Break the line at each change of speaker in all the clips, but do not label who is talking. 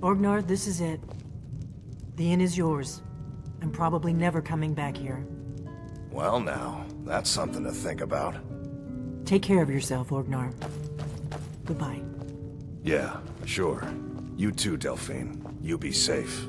Orgnar, this is it. The inn is yours. I'm probably never coming back here.
Well now, that's something to think about.
Take care of yourself, Orgnar. Goodbye.
Yeah, sure. You too, Delphine. You be safe.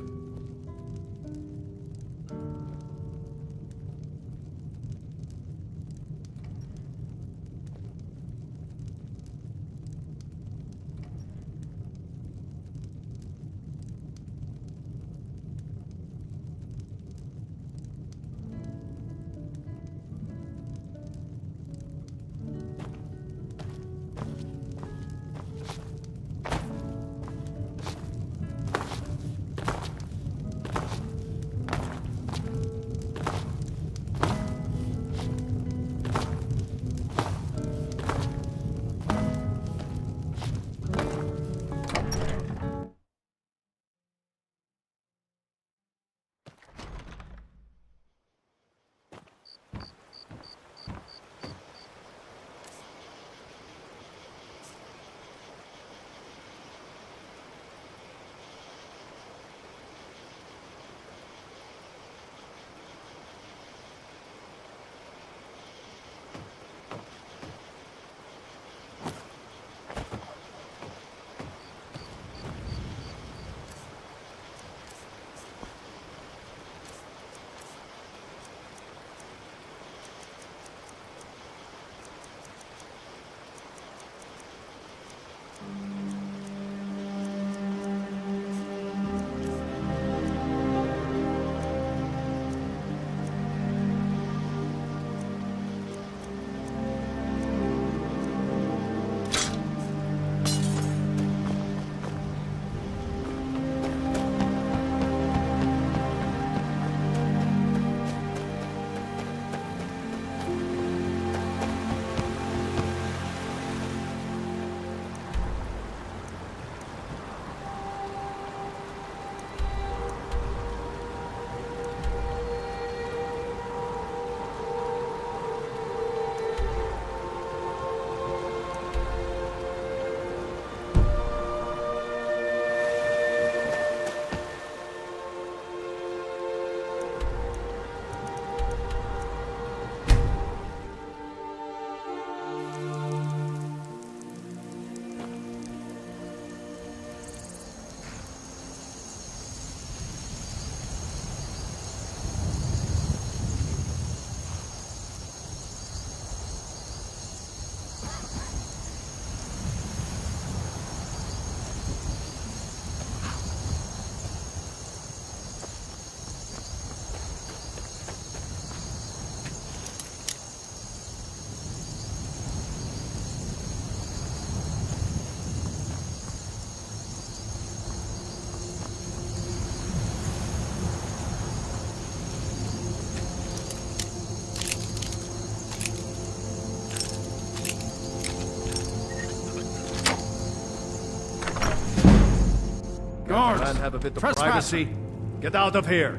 Guards!
Man, have a bit of
Trespassing!
privacy.
Get out of here!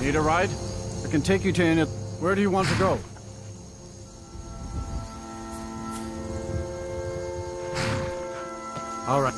Need a ride? I can take you to any... Where do you want to go? All right.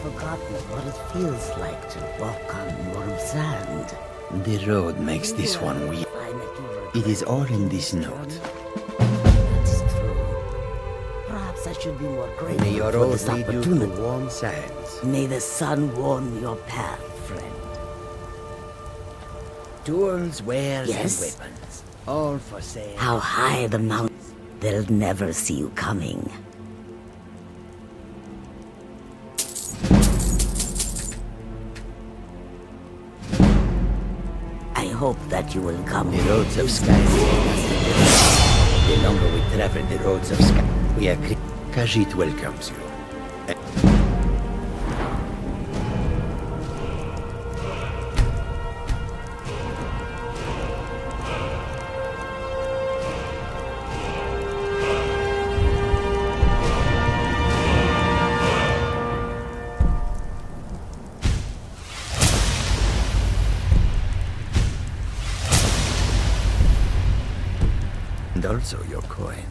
Forgotten what it feels like to walk on warm sand.
The road makes this one weird. It is all in this note.
That is true. Perhaps Perhaps I should be more
May
grateful
your
for
road
this
lead you to
opportunity.
warm sands.
May the sun warm your path, friend.
Tools, wares,
Yes?
and weapons. All for sale.
How high the mountains, they'll never see you coming. I hope that you will come.
The roads of Skyrim. The longer we travel the roads of Skyrim, we agree. Khajiit welcomes you. And also your coin.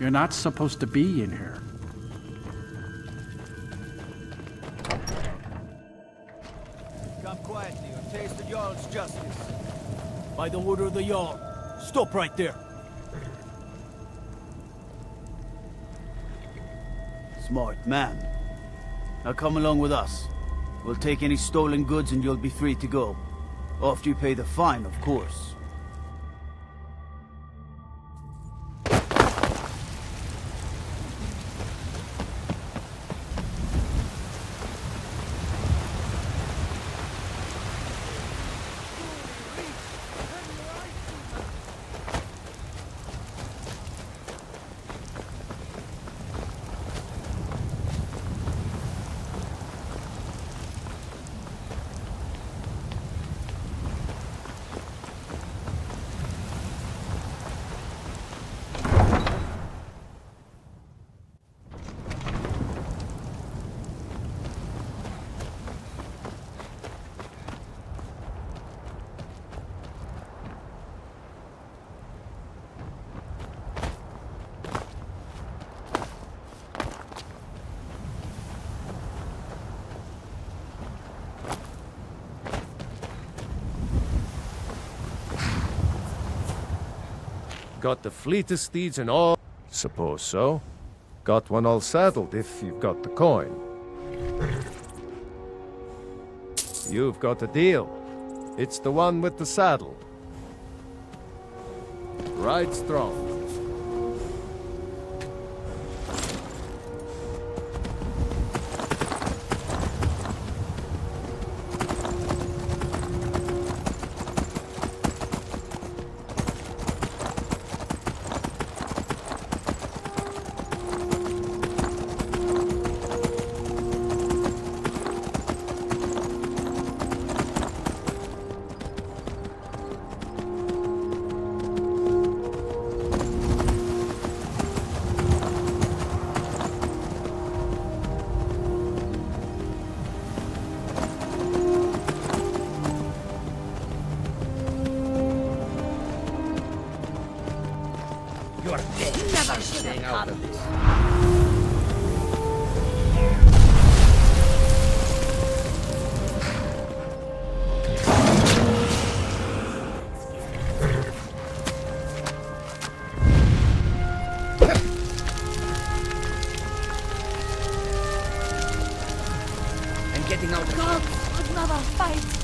You're not supposed to be in here.
Come quietly or taste the Jarl's justice. By the order of the Jarl, stop right there. Smart man. Now come along with us. We'll take any stolen goods and you'll be free to go. After you pay the fine, of course.
Got the fleetest steeds and all? Suppose so. Got one all saddled if you've got the coin. You've got a deal. It's the one with the saddle. Ride strong.
Staying out of this. I'm getting out of
God, another fight!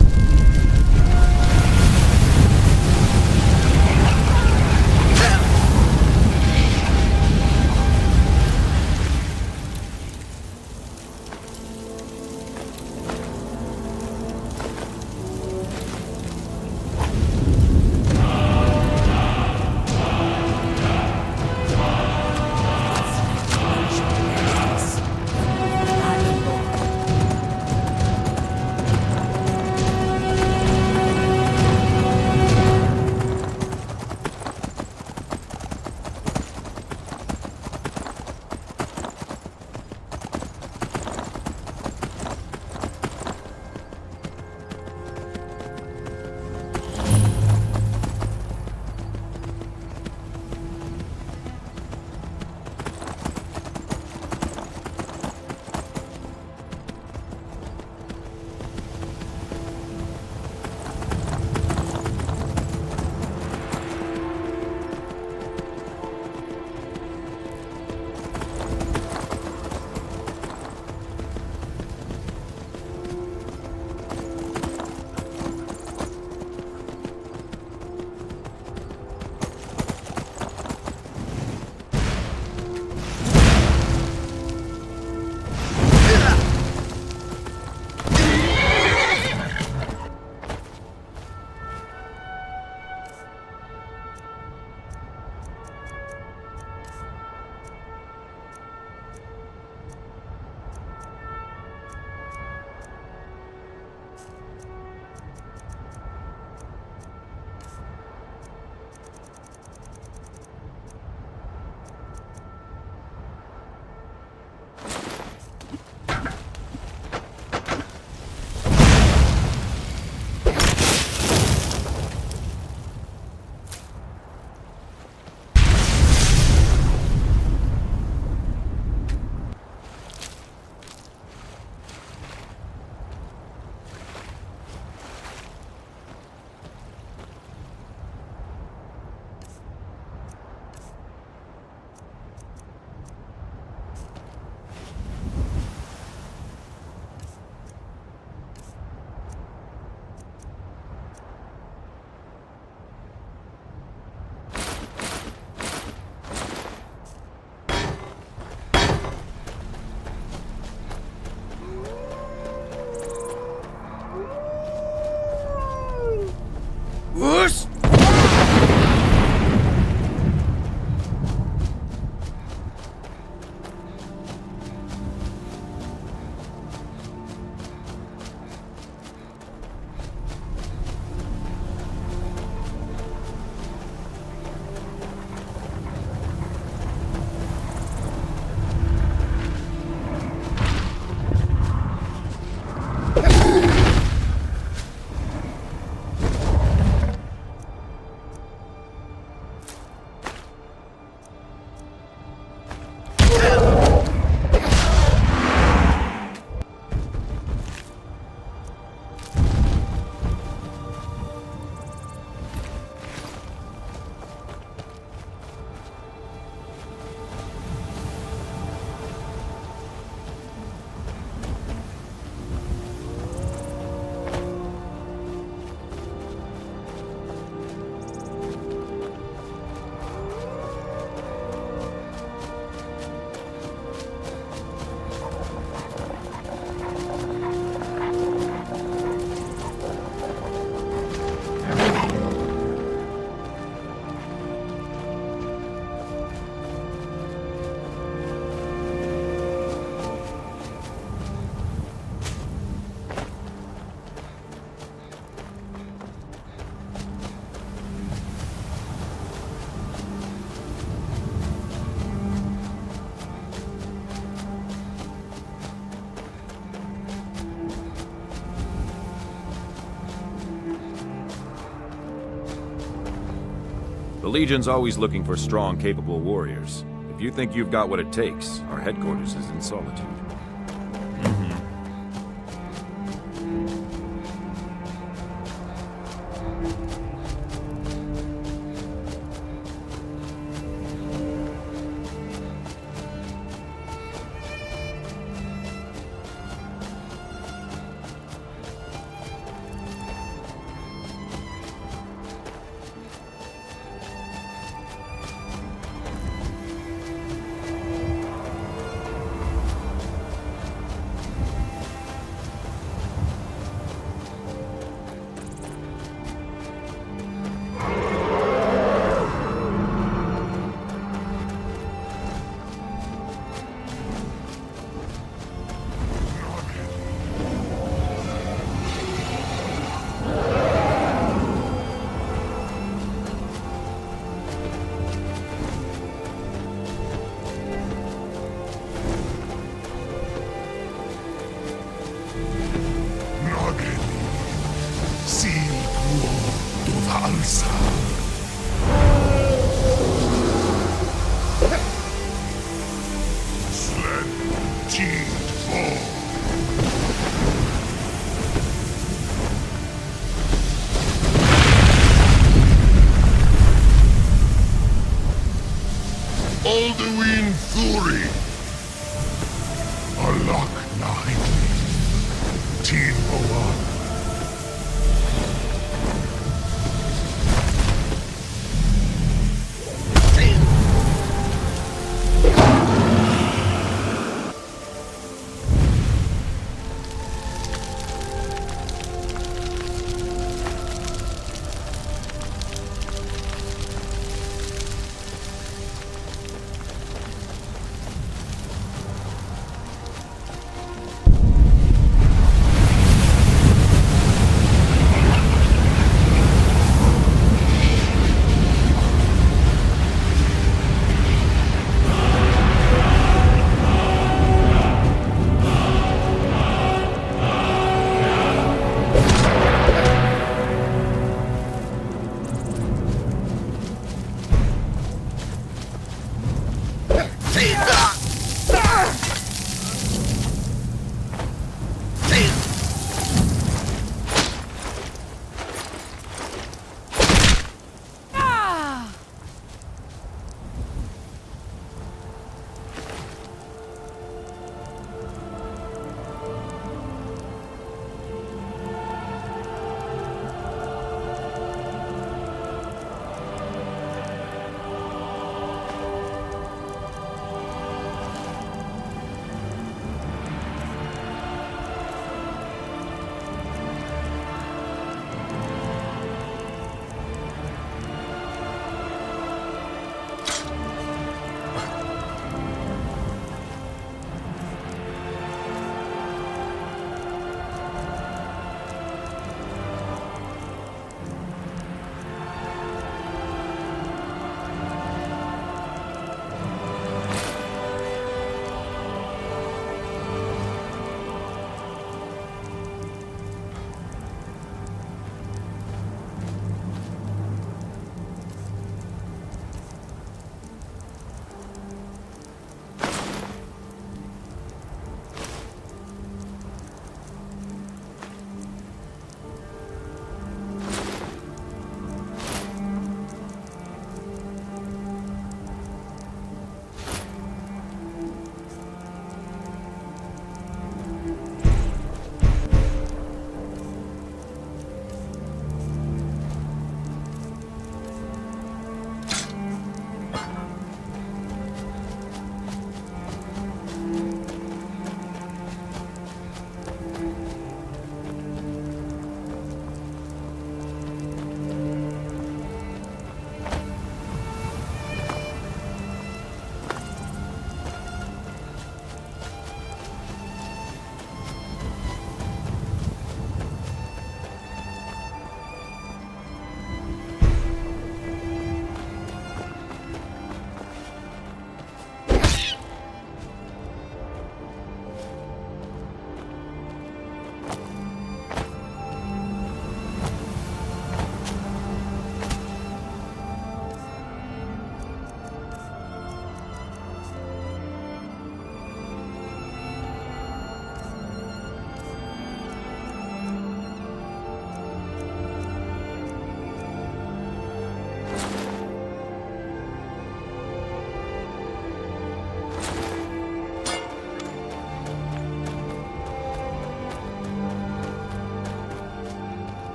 The Legion's always looking for strong, capable warriors. If you think you've got what it takes, our headquarters is in Solitude.
Alduin Thuri, Alak Nahiti, Teen Oan.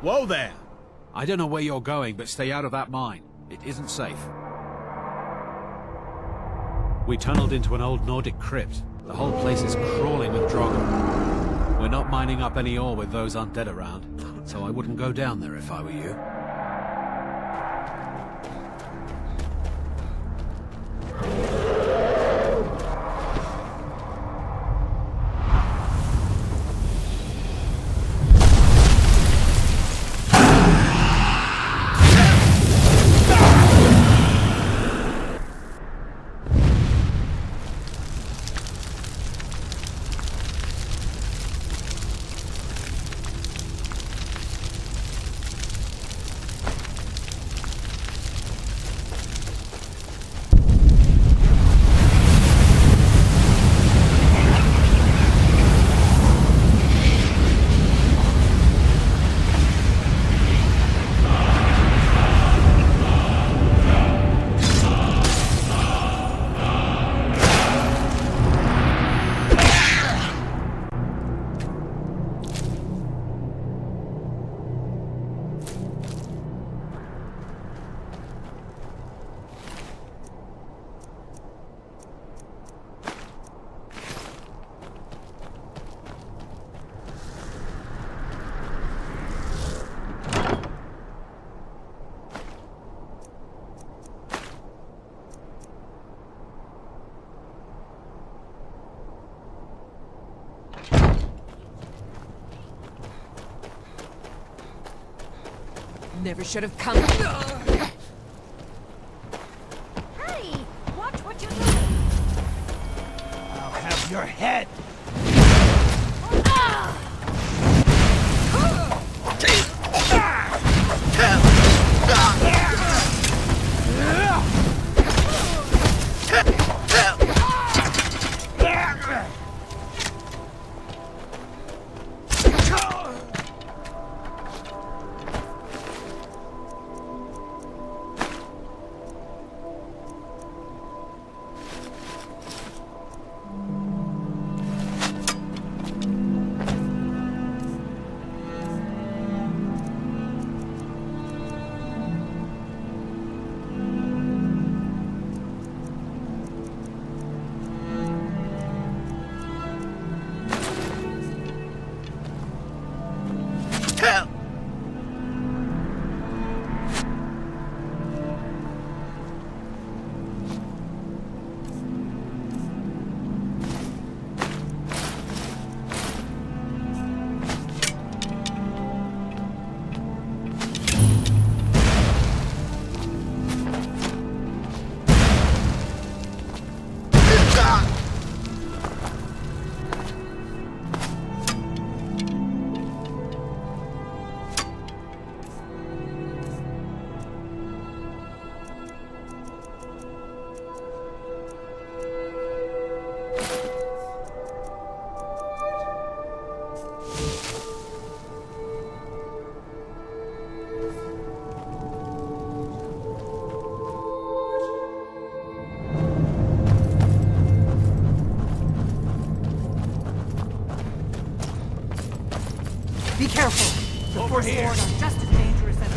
Whoa there! I don't know where you're going, but stay out of that mine. It isn't safe. We tunneled into an old Nordic crypt. The whole place is crawling with Drogon. We're not mining up any ore with those undead around, so I wouldn't go down there if I were you.
Never should have come. Hey, watch what you do.
I'll have your head!
Be careful! The Over here! Are just as dangerous as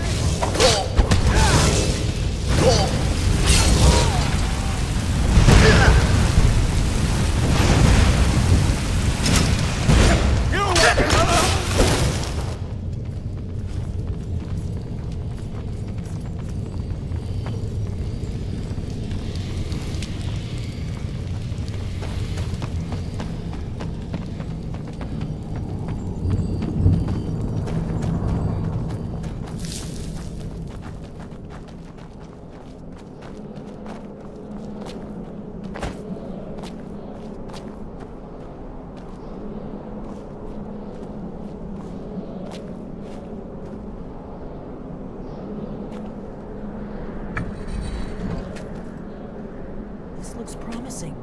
looks promising.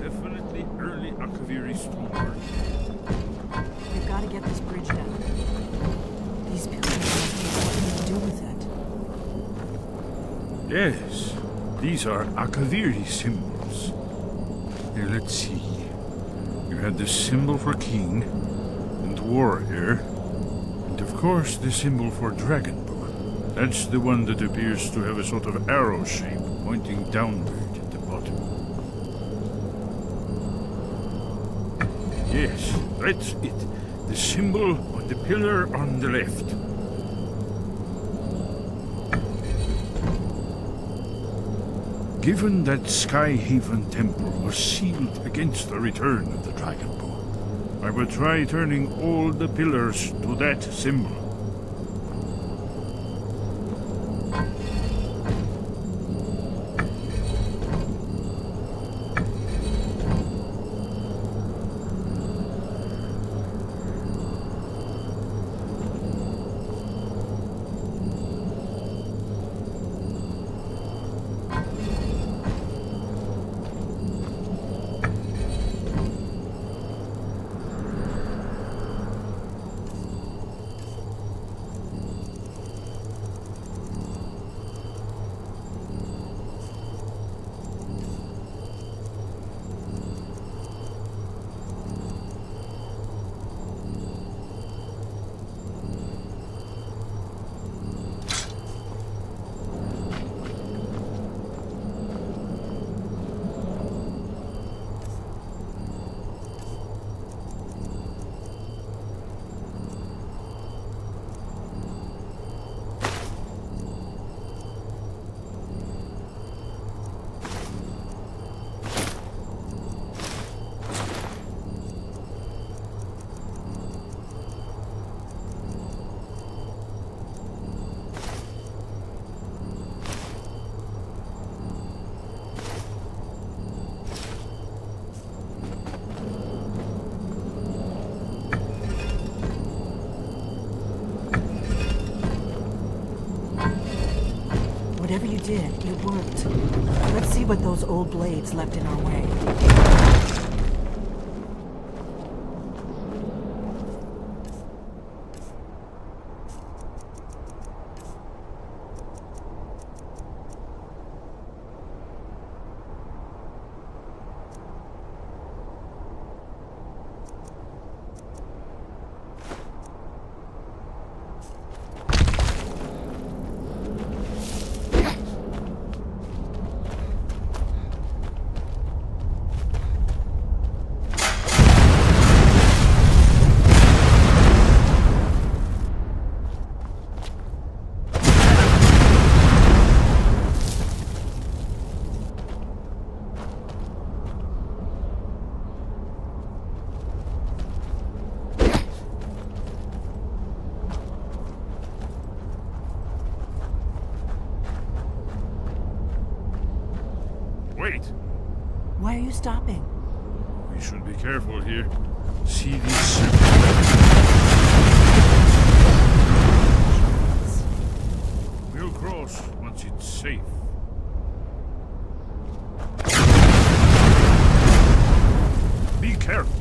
Definitely early Akaviri stonework.
We've got to get this bridge down. These pillars must have something to do with it.
Yes, these are Akaviri symbols. Here, let's see. You have the symbol for king, and warrior, and of course, the symbol for Dragonbow. That's the one that appears to have a sort of arrow shape pointing downward at the bottom. Yes, that's it. The symbol on the pillar on the left. Given that Skyhaven Temple was sealed against the return of the Dragonbow, I will try turning all the pillars to that symbol.
Whatever you did, it worked. Let's see what those old blades left in our way.
Wait!
Why are you stopping?
We should be careful here. See these symbols? We'll cross once it's safe. Be careful.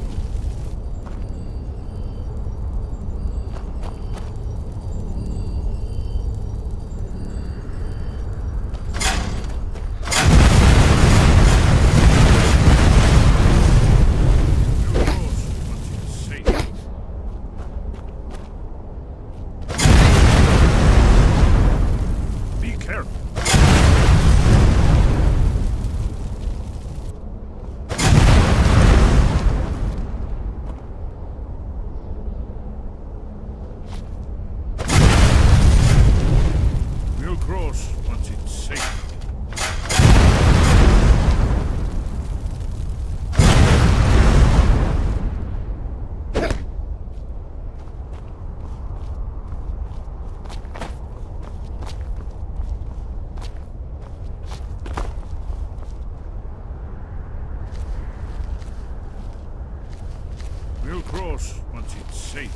We'll cross once it's safe.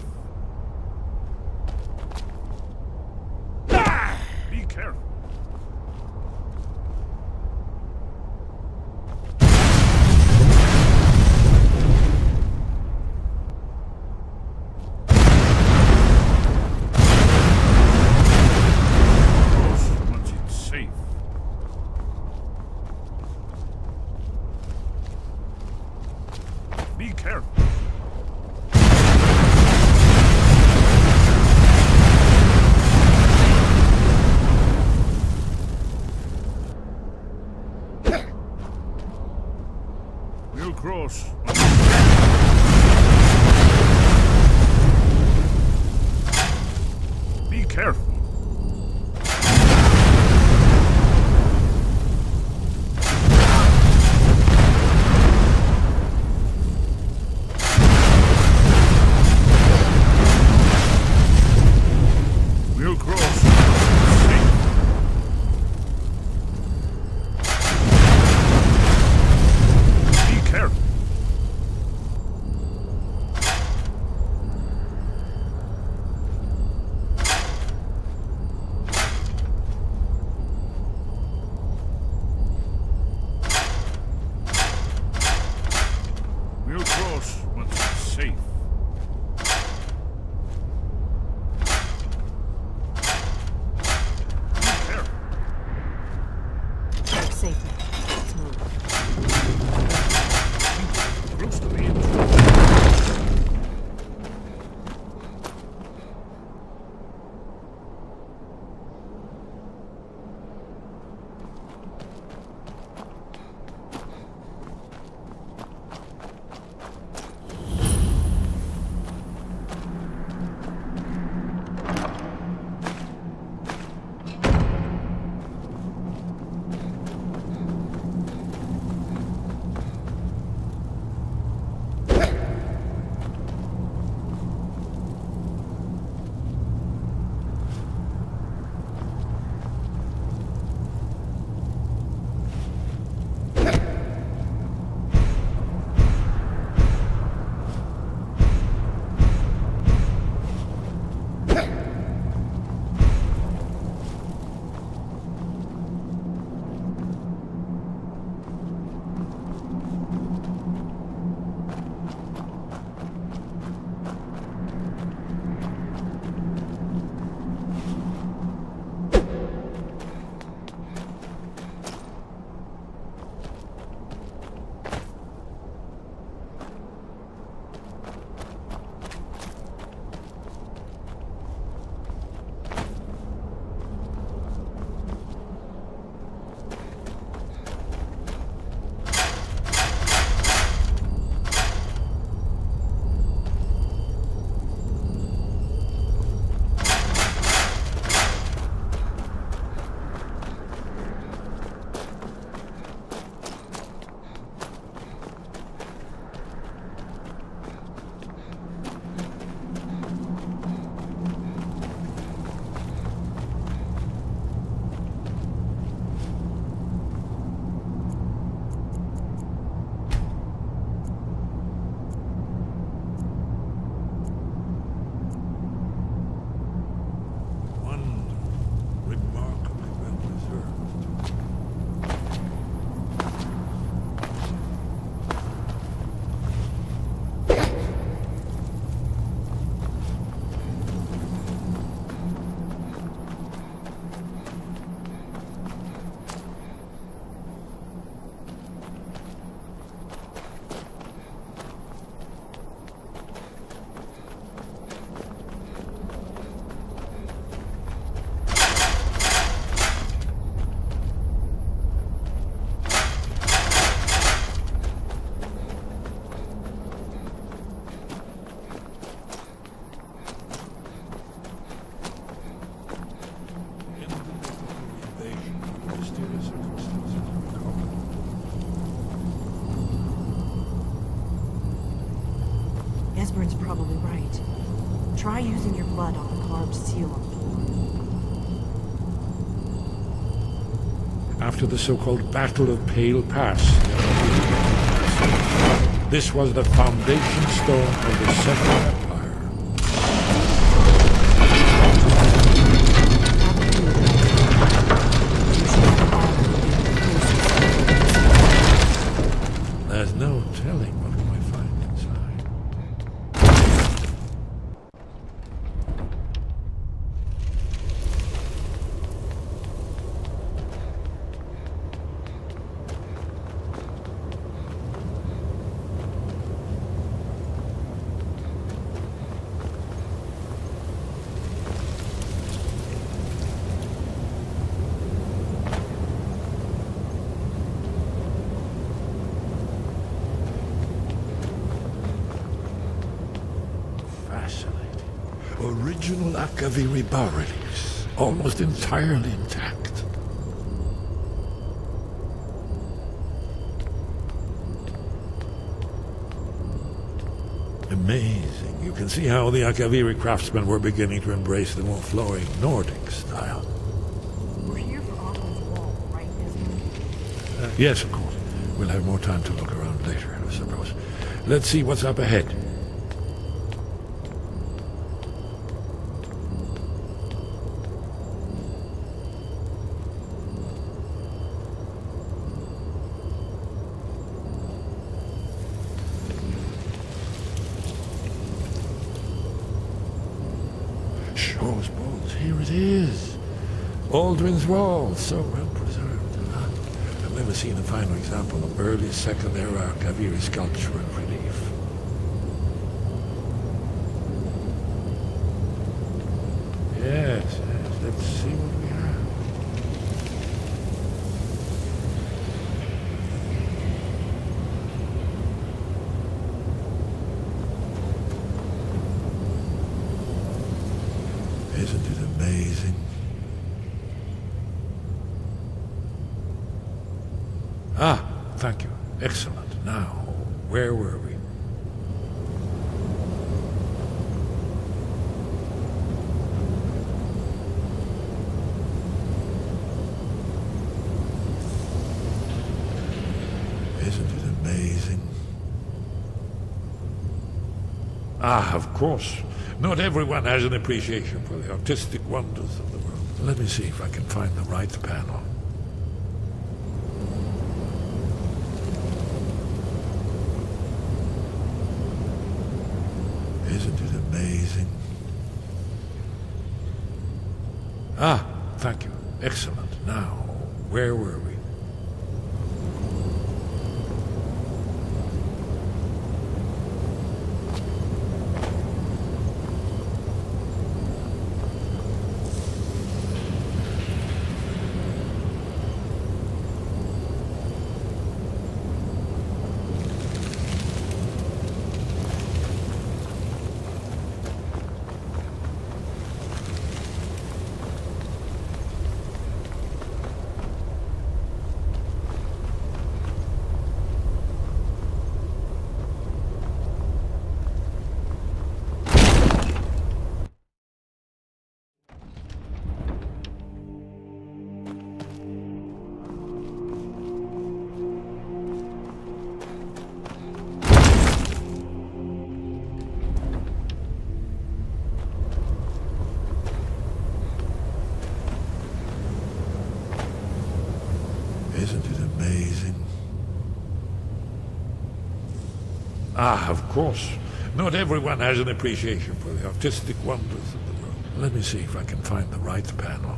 Be careful. Cross once it's safe. Be careful. cross. Be careful. We'll cross. Safe. Be careful. We'll cross once it's safe. Be careful.
Safe now. Let's move.
Close to the edge. Remarkably well preserved.
Esbern's probably right. Try using your blood on the carved seal.
After the so-called Battle of Pale Pass, this was the foundation stone of the Second Empire. There's no telling what we might find inside. Akaviri bas-reliefs, almost entirely intact. Amazing. You can see how the Akaviri craftsmen were beginning to embrace the more flowing Nordic style.
We're here for Auckland's wall, right, Desmond?
Yes, of course. We'll have more time to look around later, I suppose. Let's see what's up ahead. Shaw's bones, here it is. Aldrin's Wall, so well preserved. I've never seen a finer example of early Second Era Kaviri sculpture and relief. Yes, let's see what we have. Isn't it amazing? Ah, thank you. Excellent. Now, where were we? Isn't it amazing? Ah, of course. Not everyone has an appreciation for the artistic wonders of the world. Let me see if I can find the right panel. Isn't it amazing? Ah, thank you. Excellent. Now, where were we? Isn't it amazing? Ah, of course. Not everyone has an appreciation for the artistic wonders of the world. Let me see if I can find the right panel.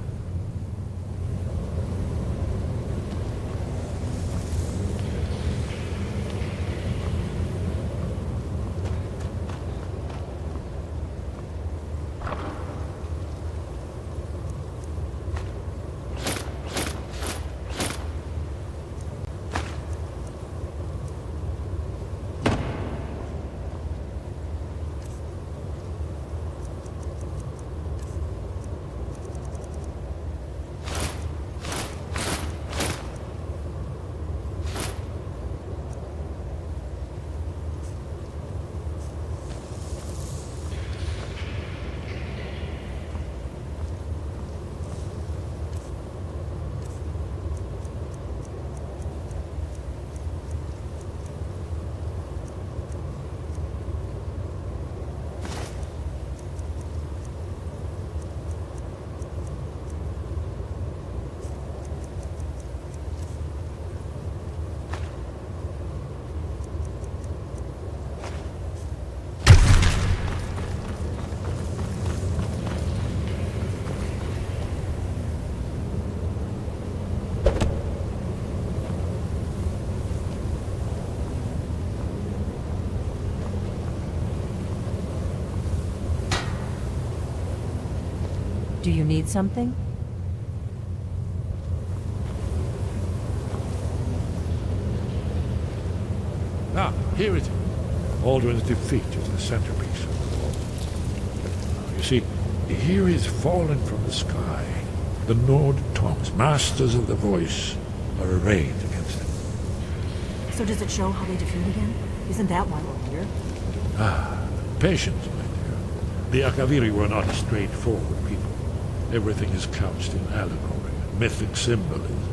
Do you need something?
Ah, here it is. Aldrin's defeat is the centerpiece of the wall. You see, Here is fallen from the sky. The Nord tongues, masters of the voice, are arrayed against them.
So does it show how they defeated him? Isn't that why we're here?
Patience, my dear. The Akaviri were not a straightforward people. Everything is couched in allegory, mythic symbolism.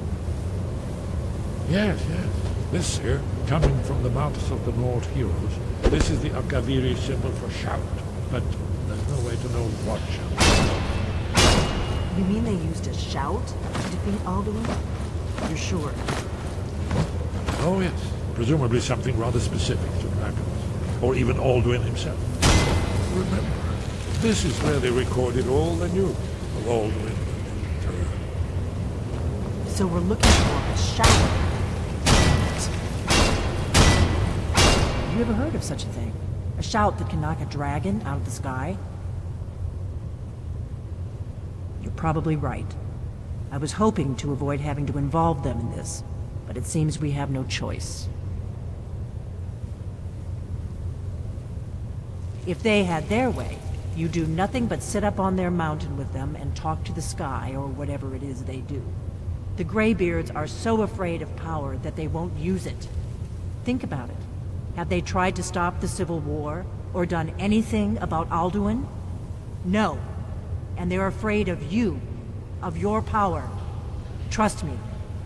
Yes, yes. This here, coming from the mouths of the Nord heroes, this is the Akaviri symbol for shout. But there's no way to know what shout.
You mean they used a shout to defeat Alduin? You're sure?
Oh, yes. Presumably something rather specific to dragons. Or even Alduin himself. Remember, this is where they recorded all they knew of Alduin and Terra.
So we're looking for a shout. Have you ever heard of such a thing? A shout that can knock a dragon out of the sky? You're probably right. I was hoping to avoid having to involve them in this, but it seems we have no choice. If they had their way, you do nothing but sit up on their mountain with them and talk to the sky or whatever it is they do. The Greybeards are so afraid of power that they won't use it. Think about it. Have they tried to stop the Civil War or done anything about Alduin? No. And they're afraid of you, of your power. Trust me,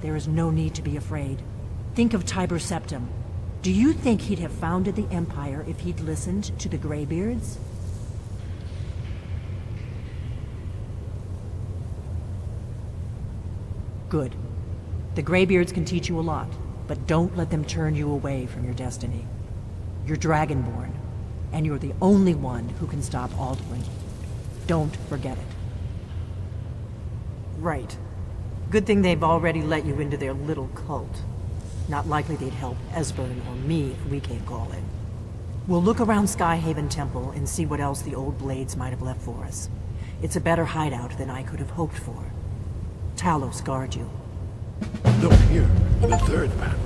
there is no need to be afraid. Think of Tiber Septim. Do you think he'd have founded the Empire if he'd listened to the Greybeards? Good. The Greybeards can teach you a lot, but don't let them turn you away from your destiny. You're Dragonborn, and you're the only one who can stop Alduin. Don't forget it. Right. Good thing they've already let you into their little cult. Not likely they'd help Esbern or me if we can't call in. We'll look around Skyhaven Temple and see what else the old Blades might have left for us. It's a better hideout than I could have hoped for. Talos guard you.
Look here, in the third panel.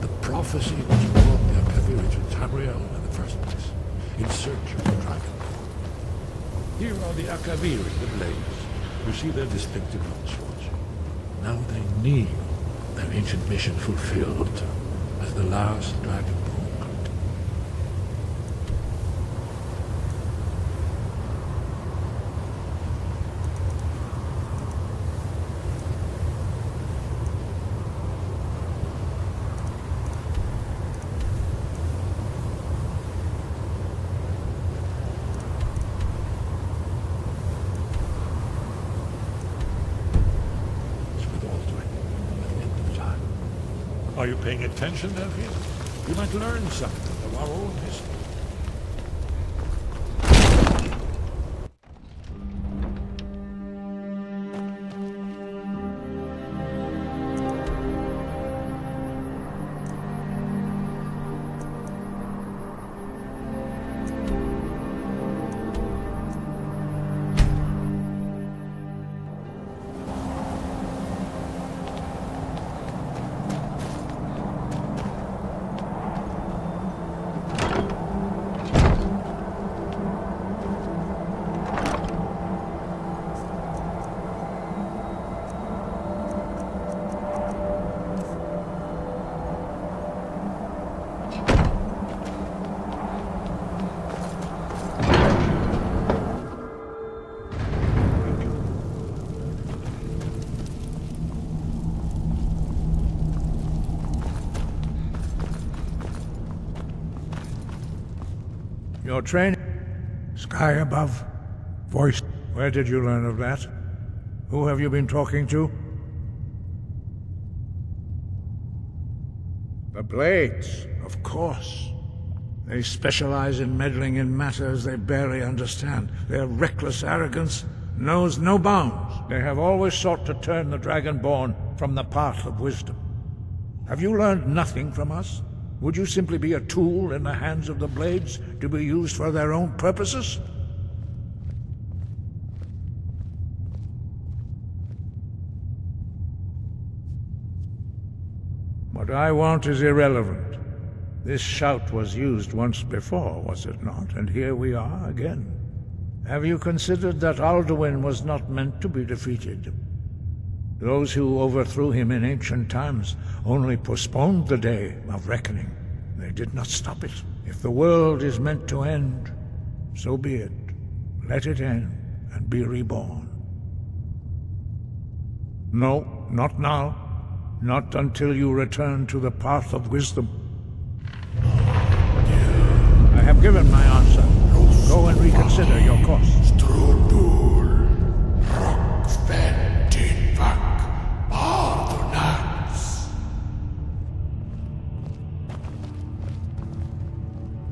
The prophecy which brought the Akaviri to Tamriel in the first place, in search of the dragon. Here are the Akaviri, the Blades. You see their distinctive long swords. Now they kneel, their ancient mission fulfilled, as the last Dragonborn could. Are you paying attention, Delphine? You might learn something of our own history.
Your training? Sky above. Voice. Where did you learn of that? Who have you been talking to? The Blades, of course. They specialize in meddling in matters they barely understand. Their reckless arrogance knows no bounds. They have always sought to turn the Dragonborn from the path of wisdom. Have you learned nothing from us? Would you simply be a tool in the hands of the Blades to be used for their own purposes? What I want is irrelevant. This shout was used once before, was it not? And here we are again. Have you considered that Alduin was not meant to be defeated? Those who overthrew him in ancient times only postponed the day of reckoning. They did not stop it. If the world is meant to end, so be it. Let it end and be reborn. No, not now. Not until you return to the path of wisdom. I have given my answer. Go and reconsider your course.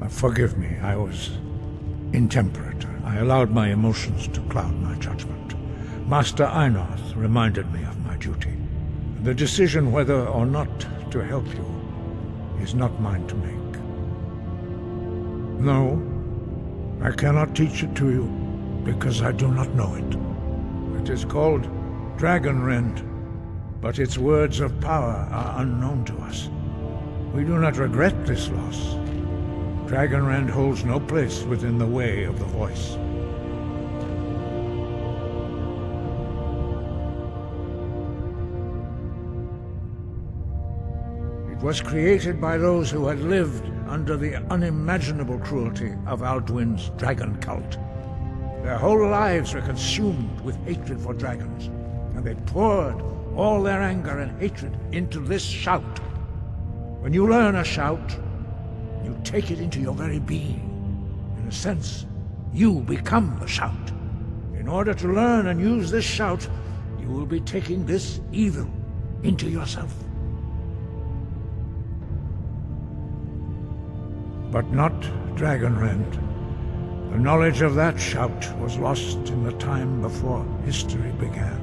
Forgive me, I was intemperate. I allowed my emotions to cloud my judgment. Master Einarth reminded me of my duty. The decision whether or not to help you is not mine to make. No, I cannot teach it to you because I do not know it. It is called Dragonrend, but its words of power are unknown to us. We do not regret this loss. Dragonrend holds no place within the way of the voice. It was created by those who had lived under the unimaginable cruelty of Alduin's dragon cult. Their whole lives were consumed with hatred for dragons, and they poured all their anger and hatred into this shout. When you learn a shout, you take it into your very being. In a sense, you become the shout. In order to learn and use this shout, you will be taking this evil into yourself. But not Dragonrend. The knowledge of that shout was lost in the time before history began.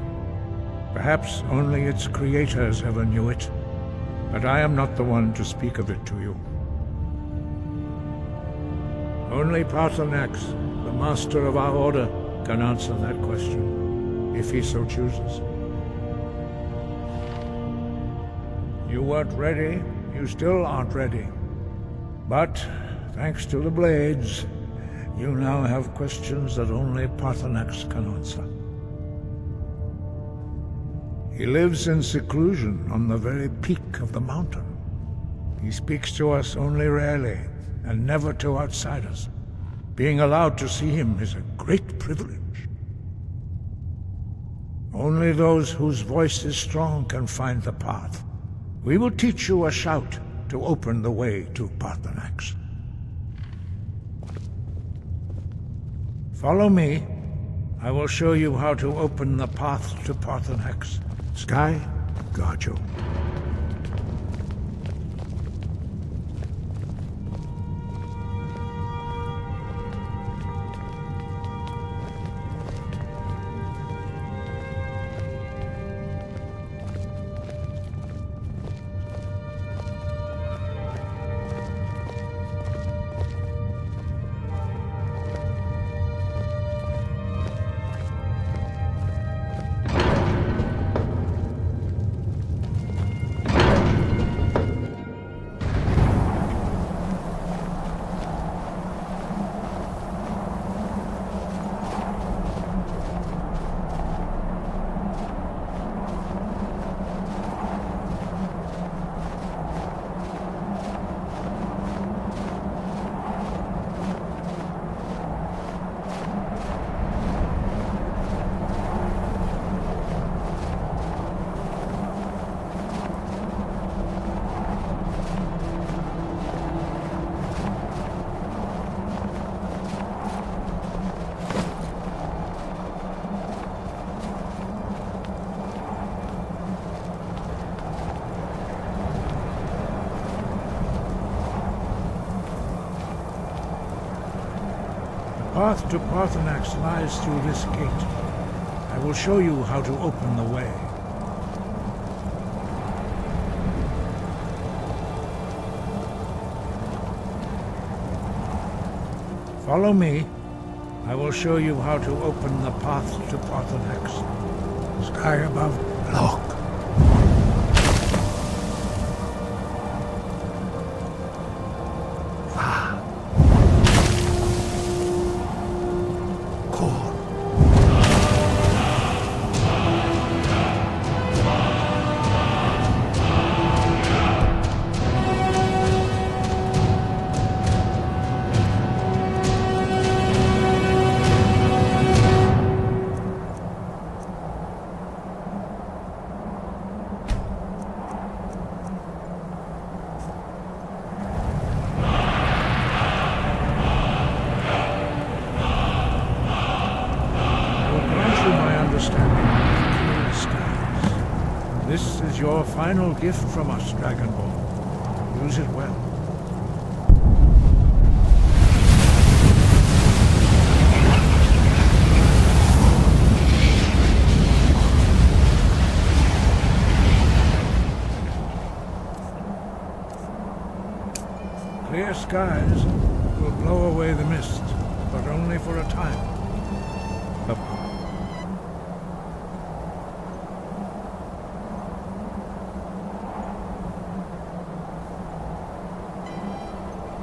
Perhaps only its creators ever knew it, but I am not the one to speak of it to you. Only Paarthurnax, the master of our order, can answer that question, if he so chooses. You weren't ready, you still aren't ready. But, thanks to the Blades, you now have questions that only Paarthurnax can answer. He lives in seclusion on the very peak of the mountain. He speaks to us only rarely, and never to outsiders. Being allowed to see him is a great privilege. Only those whose voice is strong can find the path. We will teach you a shout to open the way to Paarthurnax. Follow me. I will show you how to open the path to Paarthurnax. Sky, guard you. The path to Paarthurnax lies through this gate. I will show you how to open the way. Follow me. I will show you how to open the path to Paarthurnax. Sky above, look. Cool. This is your final gift from us, Dragonborn. Use it well. Clear skies will blow away the mist, but only for a time.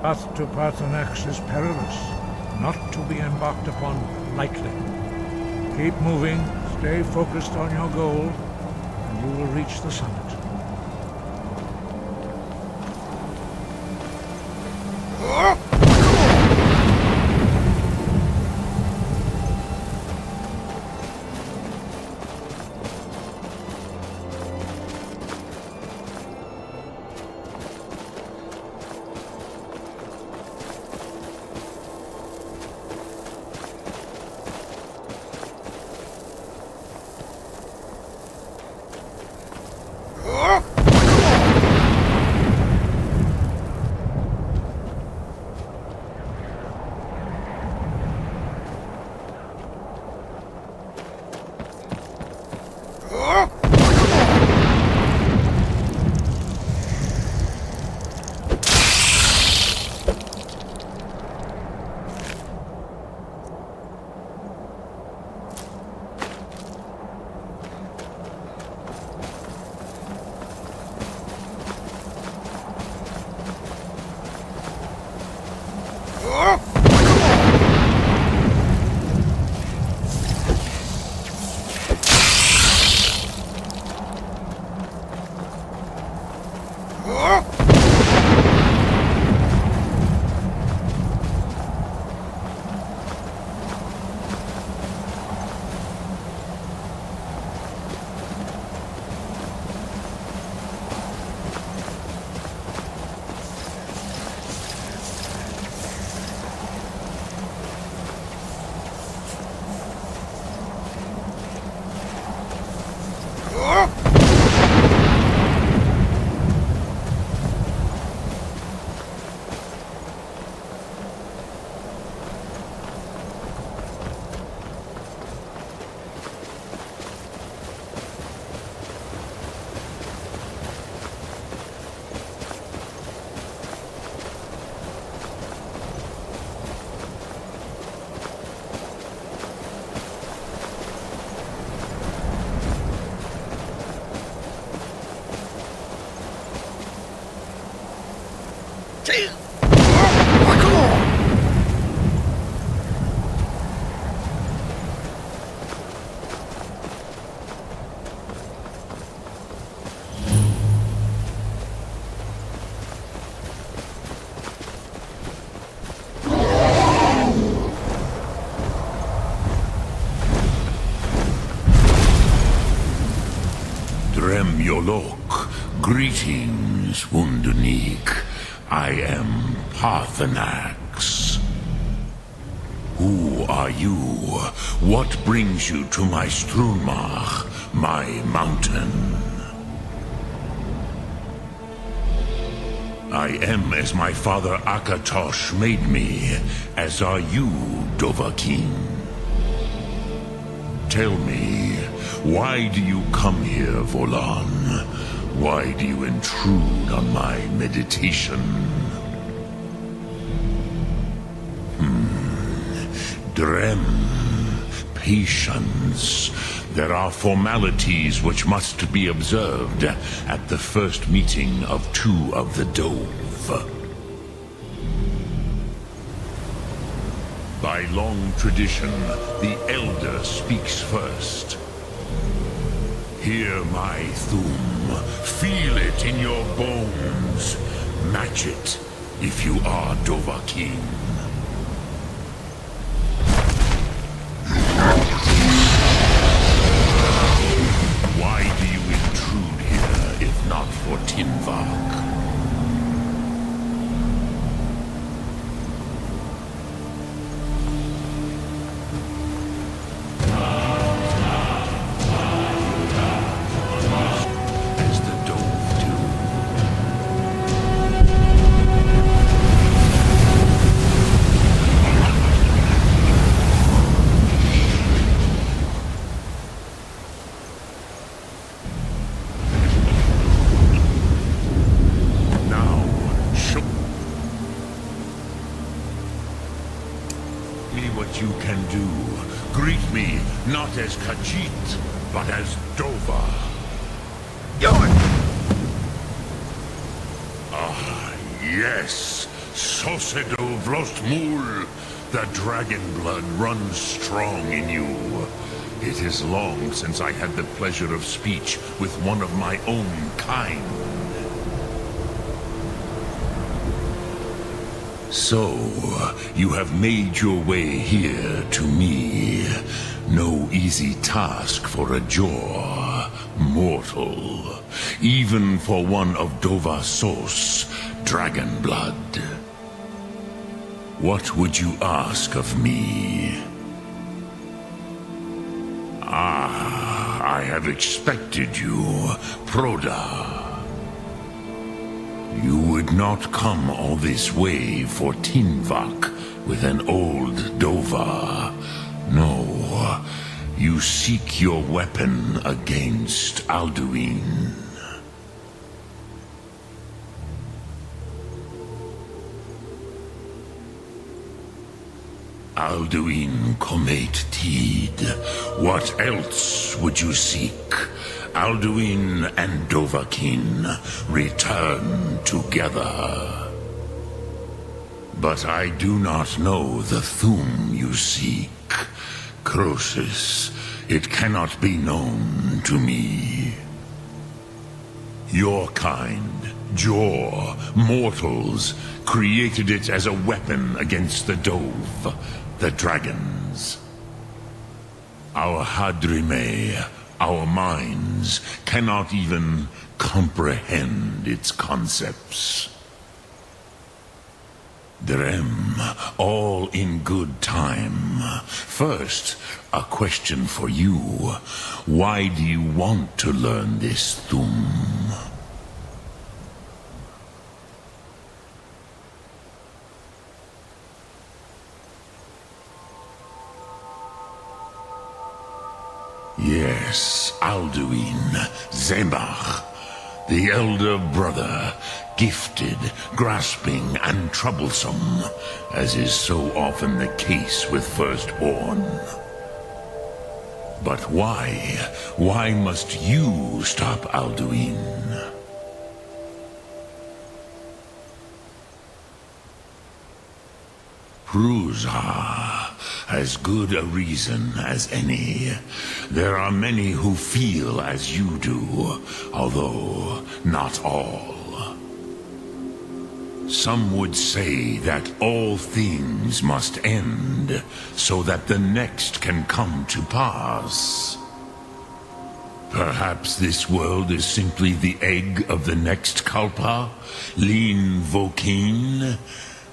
Path to Paarthurnax is perilous, not to be embarked upon lightly. Keep moving, stay focused on your goal, and you will reach the summit.
Dremyolok, greetings, Wundunik. I am Paarthurnax. Who are you? What brings you to my Strunmach, my mountain? I am as my father Akatosh made me, as are you, Dovahkiin. Tell me, why do you come here, Volan? Why do you intrude on my meditation? Drem, patience. There are formalities which must be observed at the first meeting of two of the Dove. By long tradition, the Elder speaks first. Hear my Thum. Feel it in your bones. Match it if you are Dovahkiin. Why do you intrude here if not for Tinvak? what you can do. Greet me not as Khajiit, but as Dova. Ah, yes. Sosedo Vlostmul. The dragon blood runs strong in you. It is long since I had the pleasure of speech with one of my own kind. So, you have made your way here to me. No easy task for a Jor, mortal. Even for one of Dova Sos, dragon blood. What would you ask of me? Ah, I have expected you, Proda. You would not come all this way for Tinvak with an old Dova. No, you seek your weapon against Alduin. Alduin Comate Teed. What else would you seek? Alduin and Dovahkiin return together. But I do not know the Thu'um you seek. Croesus, it cannot be known to me. Your kind, Jor, mortals, created it as a weapon against the Dove, the dragons. Our Hadrime, our minds, cannot even comprehend its concepts. Drem, all in good time. First, a question for you. Why do you want to learn this Thu'um? Yes, Alduin, Zemach, the elder brother, gifted, grasping, and troublesome, as is so often the case with Firstborn. But why? Why must you stop Alduin? Prusa, as good a reason as any. There are many who feel as you do, although not all. Some would say that all things must end, so that the next can come to pass. Perhaps this world is simply the egg of the next Kalpa, Lin Vokin.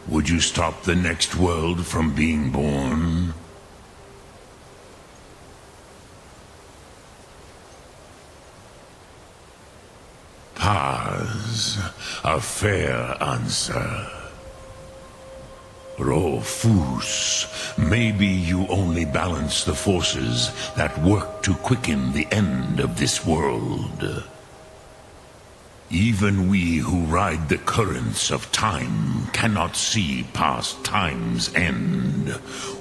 Would you stop the next world from being born? Paz, a fair answer. Rofus, maybe you only balance the forces that work to quicken the end of this world. Even we who ride the currents of time cannot see past time's end.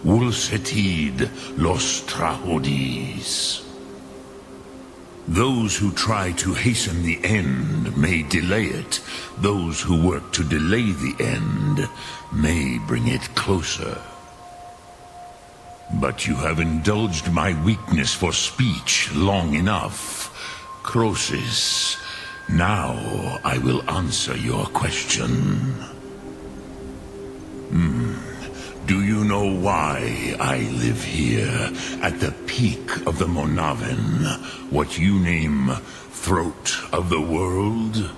Wulsetid los Trahodis. Those who try to hasten the end may delay it. Those who work to delay the end may bring it closer. But you have indulged my weakness for speech long enough. Croesus, now I will answer your question. Do you know why I live here, at the peak of the Monaven, what you name Throat of the World?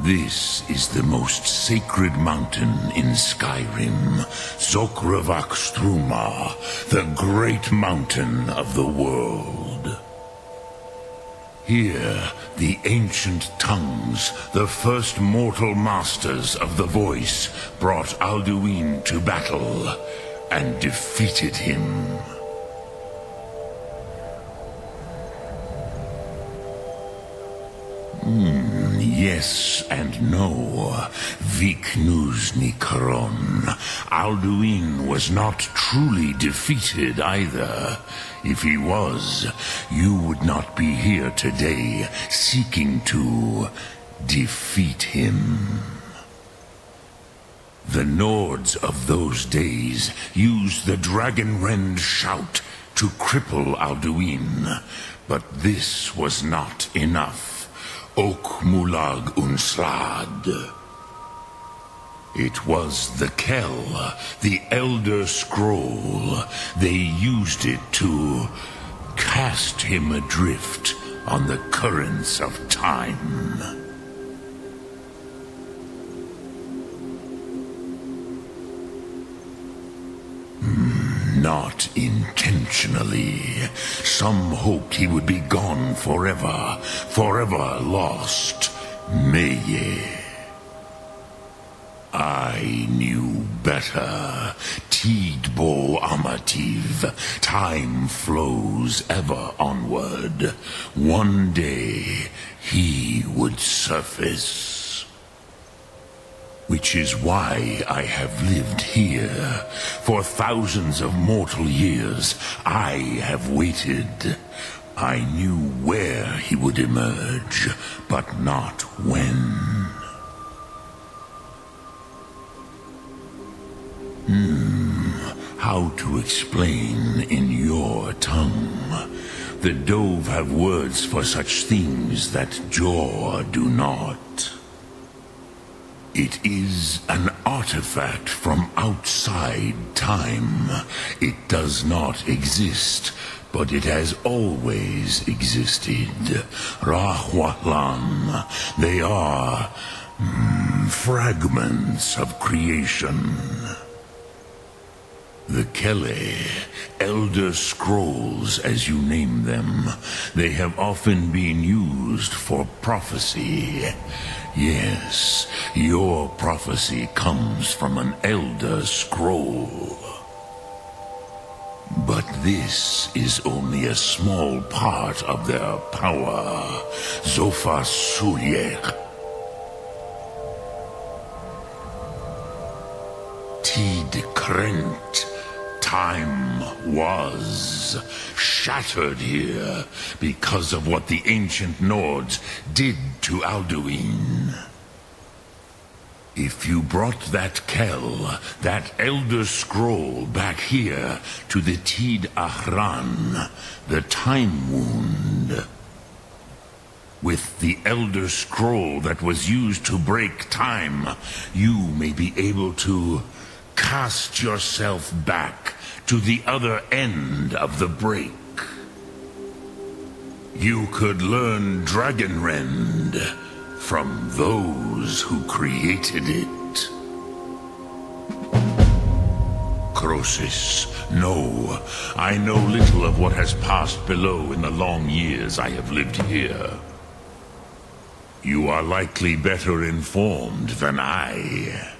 This is the most sacred mountain in Skyrim, Zokravak Struma, the great mountain of the world. Here, the ancient tongues, the first mortal masters of the voice, brought Alduin to battle and defeated him. Yes and no. Vik Nuzny Karon. Alduin was not truly defeated either. If he was, you would not be here today seeking to defeat him. The Nords of those days used the Dragonrend shout to cripple Alduin, but this was not enough. Ok Mulag Unslad. It was the Kell, the Elder Scroll. They used it to cast him adrift on the currents of time. Not intentionally. Some hoped he would be gone forever, forever lost. Meye. I knew better. Tidbo Amativ. Time flows ever onward. One day, he would surface. Which is why I have lived here. For thousands of mortal years, I have waited. I knew where he would emerge, but not when. How to explain in your tongue? The Dove have words for such things that Jor do not. It is an artifact from outside time. It does not exist, but it has always existed. Rahwalan. They are fragments of creation. The Kele, Elder Scrolls as you name them, they have often been used for prophecy. Yes, your prophecy comes from an Elder Scroll. But this is only a small part of their power. Zofa Suryek. Tid Krent. Time was shattered here because of what the ancient Nords did to Alduin. If you brought that Kell, that Elder Scroll back here to the Tid Ahran, the Time Wound, with the Elder Scroll that was used to break time, you may be able to cast yourself back to the other end of the break. You could learn Dragonrend from those who created it. Crosis, no. I know little of what has passed below in the long years I have lived here. You are likely better informed than I.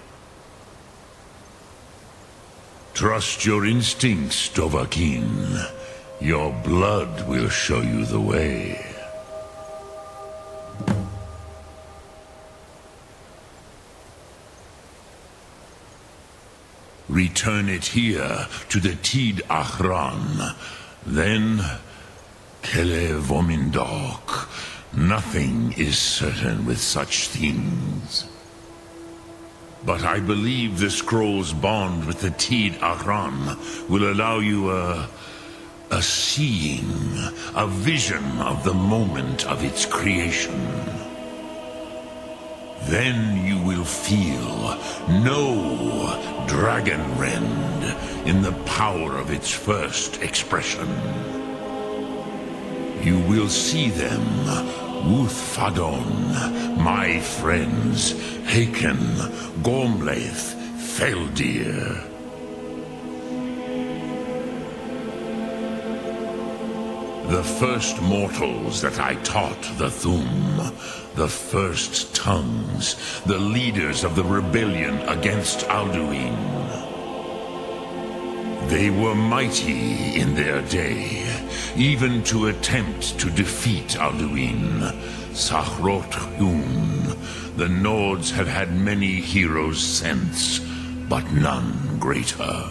Trust your instincts, Dovahkiin. Your blood will show you the way. Return it here to the Tid Ahran. Then, Kele Vomindok. Nothing is certain with such things. But I believe the scroll's bond with the Tid Ahran will allow you a seeing, a vision of the moment of its creation. Then you will feel, know Dragonrend in the power of its first expression. You will see them, Uthfadon, my friends, Haken, Gormlaith, Feldir. The first mortals that I taught the Thum, the first tongues, the leaders of the rebellion against Alduin. They were mighty in their day, even to attempt to defeat Alduin. Sahrot Hun. The Nords have had many heroes since, but none greater.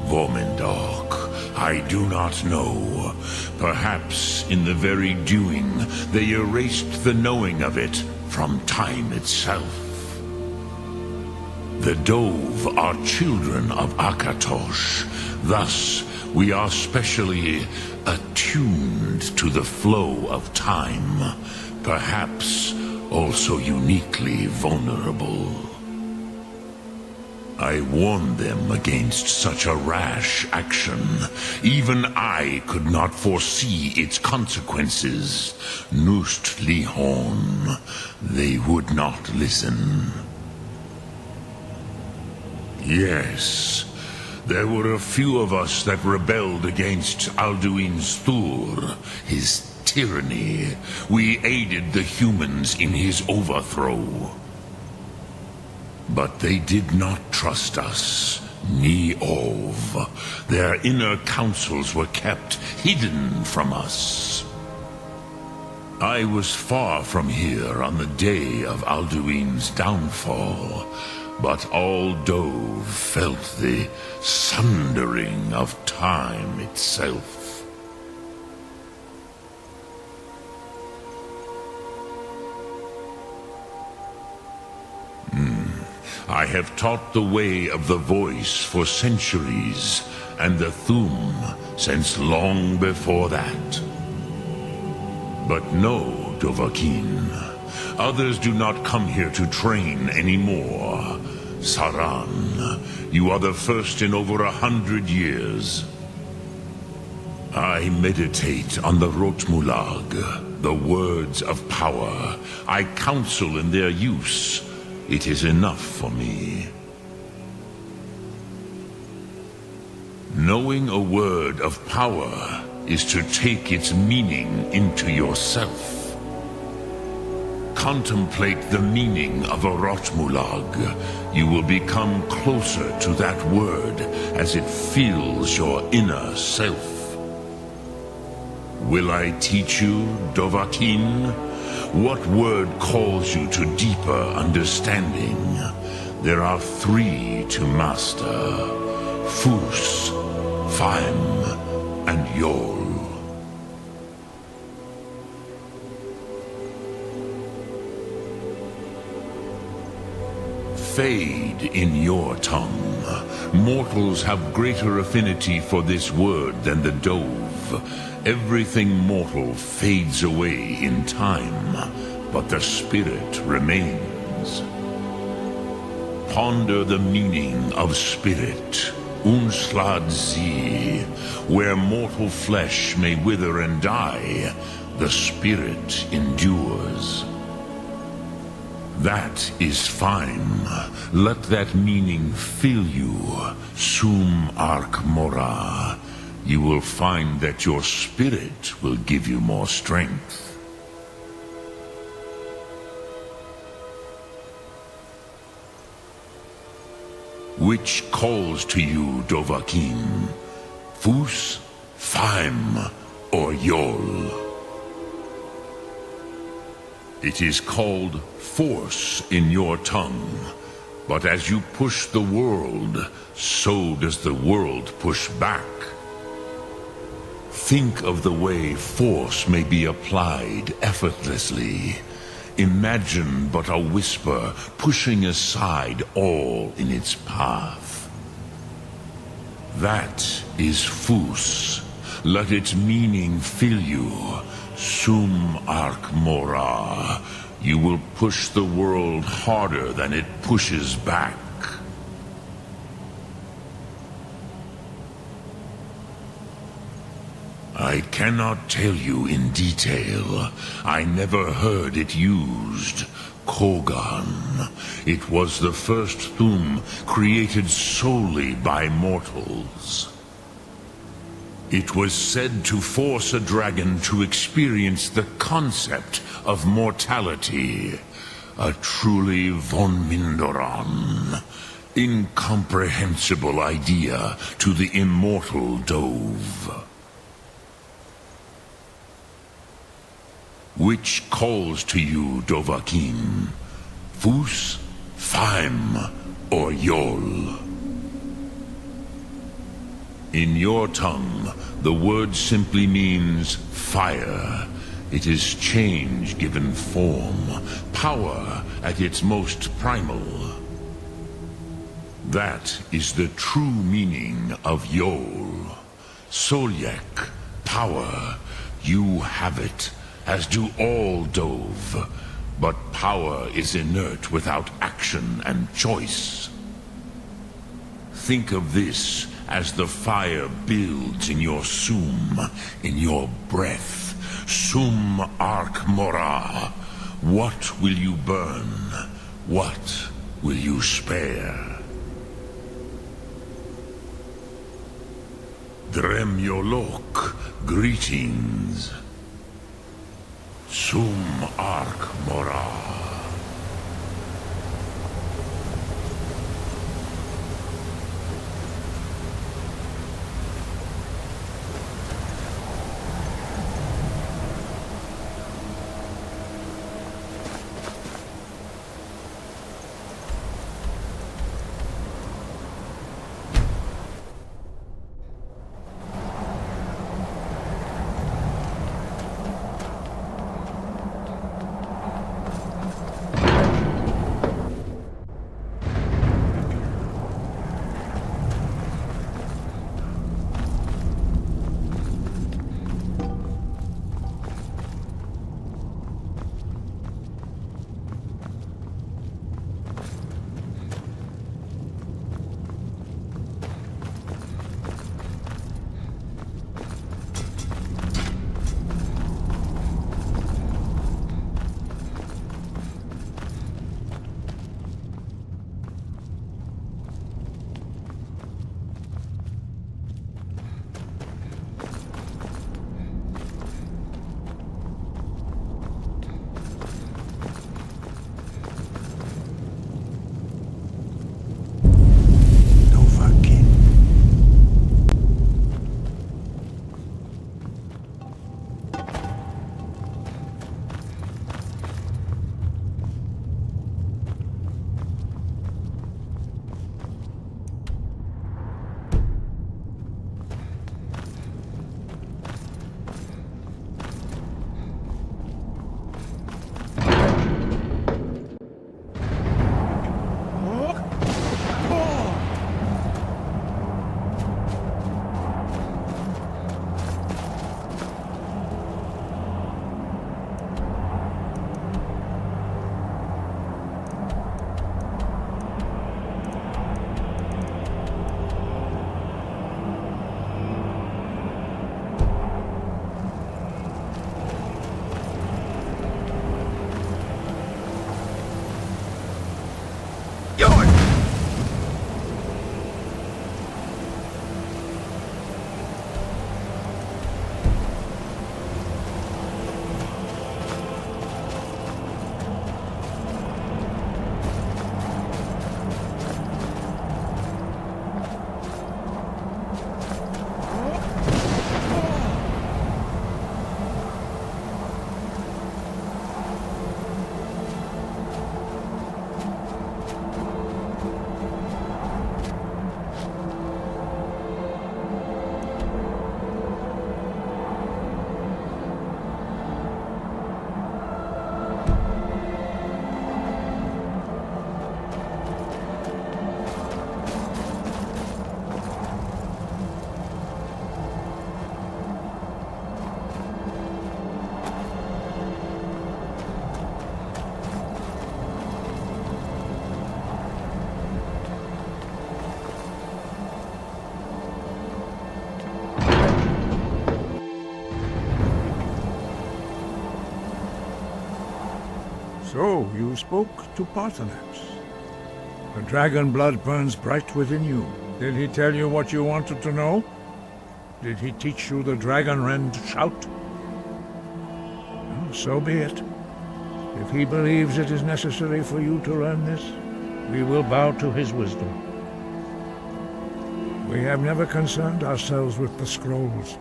Vormendok, I do not know. Perhaps in the very doing, they erased the knowing of it from time itself. The Dove are children of Akatosh. Thus, we are specially attuned to the flow of time. Perhaps also uniquely vulnerable. I warned them against such a rash action. Even I could not foresee its consequences. Nust Lihon, they would not listen. Yes, there were a few of us that rebelled against Alduin Stur, his tyranny. We aided the humans in his overthrow. But they did not trust us, ni Ov. Their inner counsels were kept hidden from us. I was far from here on the day of Alduin's downfall, but all Dove felt the sundering of time itself. I have taught the way of the voice for centuries, and the Thum since long before that. But no, Dovahkiin. Others do not come here to train anymore. Saran, you are the first in over 100 years. I meditate on the Rotmulag, the words of power. I counsel in their use. It is enough for me. Knowing a word of power is to take its meaning into yourself. Contemplate the meaning of a Rotmulag. You will become closer to that word as it fills your inner self. Will I teach you, Dovahkiin? What word calls you to deeper understanding? There are 3 to master: Fus, Faim, and Yol. Fade in your tongue. Mortals have greater affinity for this word than the Dove. Everything mortal fades away in time, but the spirit remains. Ponder the meaning of spirit, Unslad Zi. Where mortal flesh may wither and die, the spirit endures. That is fine. Let that meaning fill you, Sum Ark Mora. You will find that your spirit will give you more strength. Which calls to you, Dovahkiin? Fus, Faim, or Yol? It is called force in your tongue, but as you push the world, so does the world push back. Think of the way force may be applied effortlessly. Imagine but a whisper pushing aside all in its path. That is Fus. Let its meaning fill you. Sum Ark Mora. You will push the world harder than it pushes back. I cannot tell you in detail. I never heard it used. Kogan. It was the first Thum created solely by mortals. It was said to force a dragon to experience the concept of mortality. A truly von Mindoran. Incomprehensible idea to the immortal Dove. Which calls to you, Dovahkiin? Fus, Faim, or Yol? In your tongue, the word simply means fire. It is change given form, power at its most primal. That is the true meaning of Yol. Solyek, power. You have it, as do all Dove. But power is inert without action and choice. Think of this as the fire builds in your sum, in your breath. Sum Ark Mora. What will you burn? What will you spare? Dremyolok, greetings. Sum Ark Mora.
So, you spoke to Paarthurnax. The dragon blood burns bright within you. Did he tell you what you wanted to know? Did he teach you the dragon rend shout? Well, so be it. If he believes it is necessary for you to learn this, we will bow to his wisdom. We have never concerned ourselves with the scrolls.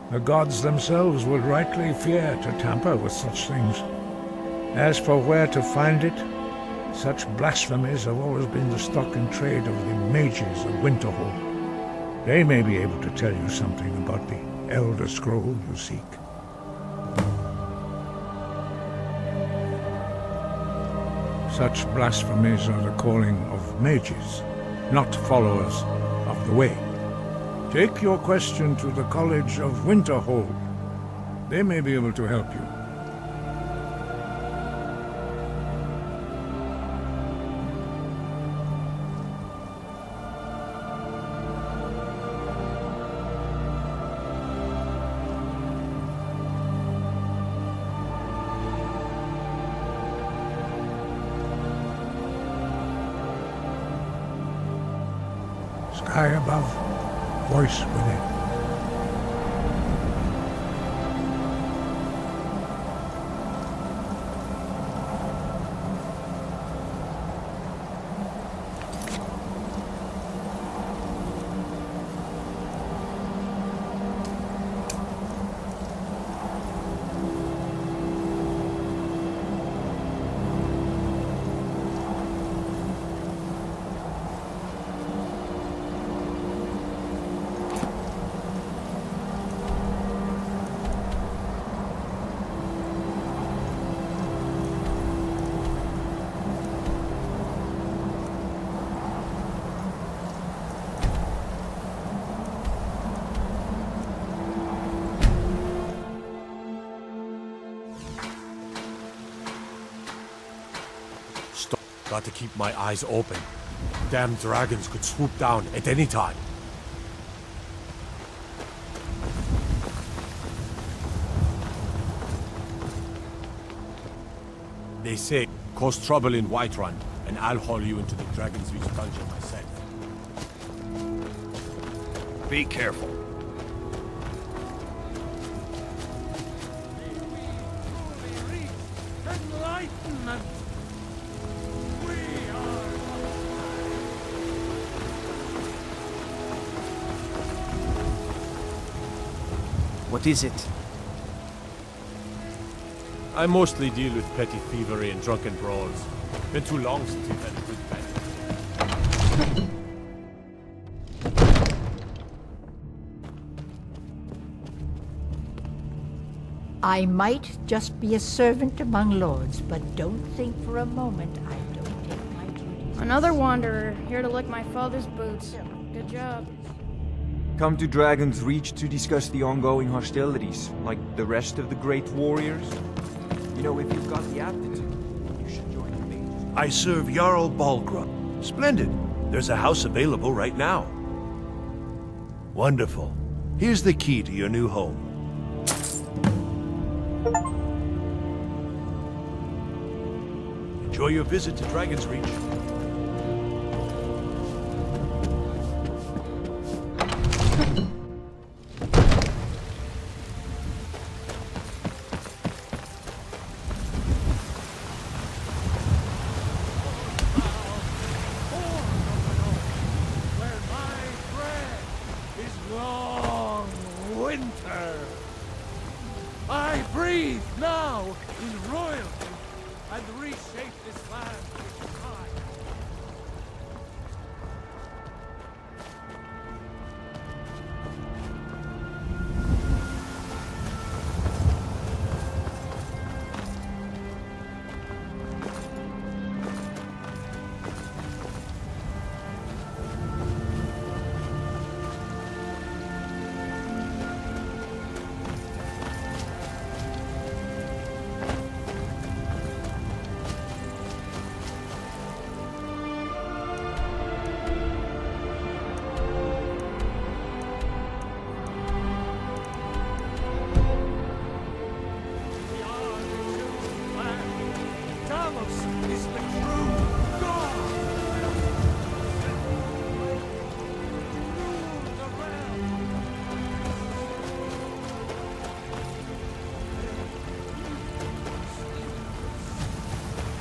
The gods themselves would rightly fear to tamper with such things. As for where to find it, such blasphemies have always been the stock in trade of the mages of Winterhold. They may be able to tell you something about the Elder Scroll you seek. Such blasphemies are the calling of mages, not followers of the Way. Take your question to the College of Winterhold. They may be able to help you. Sky above, voice within.
Got to keep my eyes open. Damn dragons could swoop down at any time. They say, cause trouble in Whiterun, and I'll haul you into the Dragon's Reach dungeon myself.
Be careful.
What is it?
I mostly deal with petty thievery and drunken brawls. Been too long since we've had a good battle.
I might just be a servant among lords, but don't think for a moment I don't take my duties.
Another wanderer, here to lick my father's boots. Good job.
Come to Dragon's Reach to discuss the ongoing hostilities, like the rest of the great warriors? You know, if you've got the aptitude, you should join the mages.
I serve Jarl Balgruuf. Splendid. There's a house available right now. Wonderful. Here's the key to your new home. Enjoy your visit to Dragon's Reach.
I breathe now in royalty and reshape this land with time.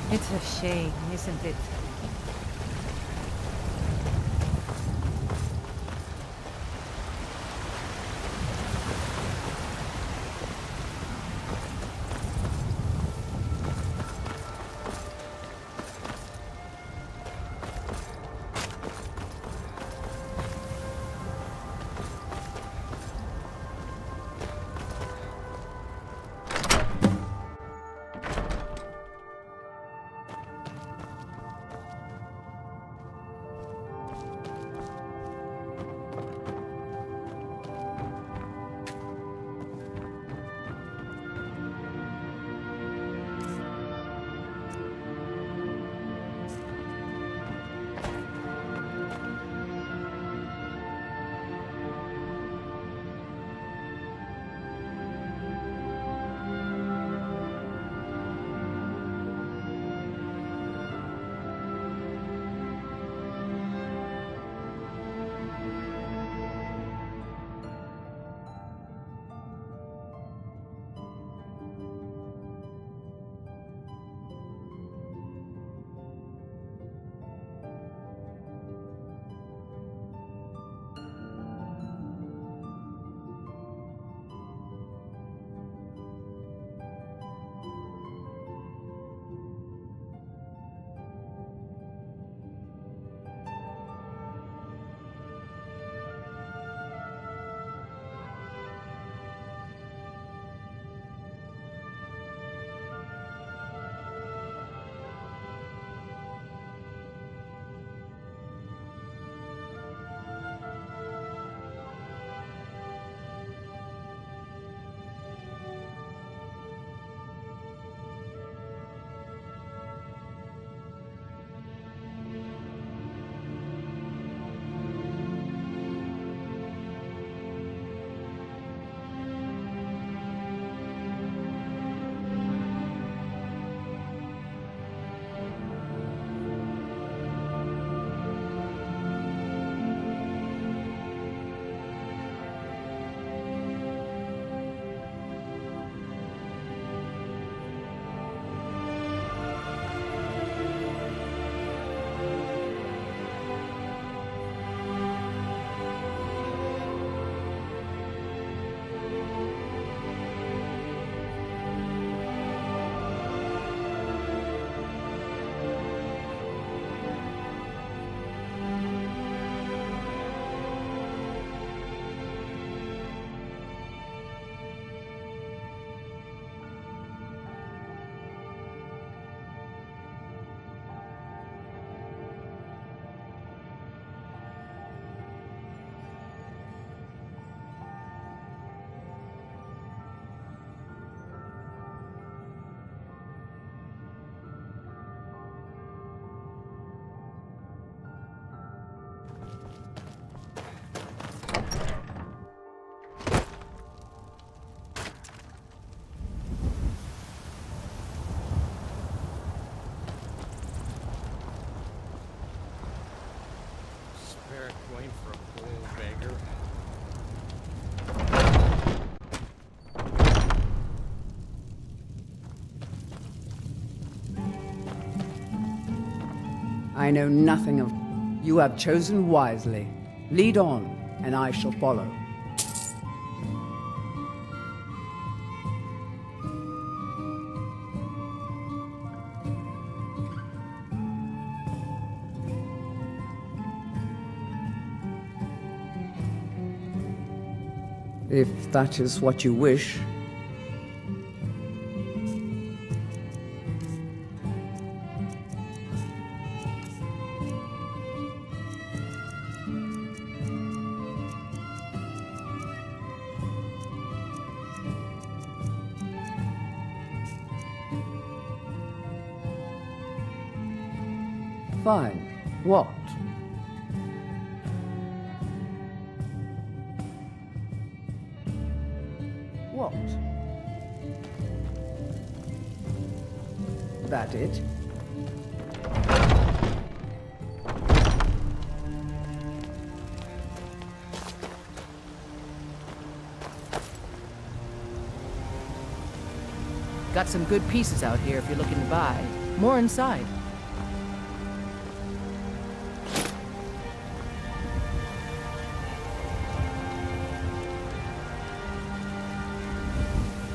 It's a shame, isn't it?
I know nothing of... You have chosen wisely. Lead on, and I shall follow. If that is what you wish. Fine. What? What? That it?
Got some good pieces out here if you're looking to buy. More inside.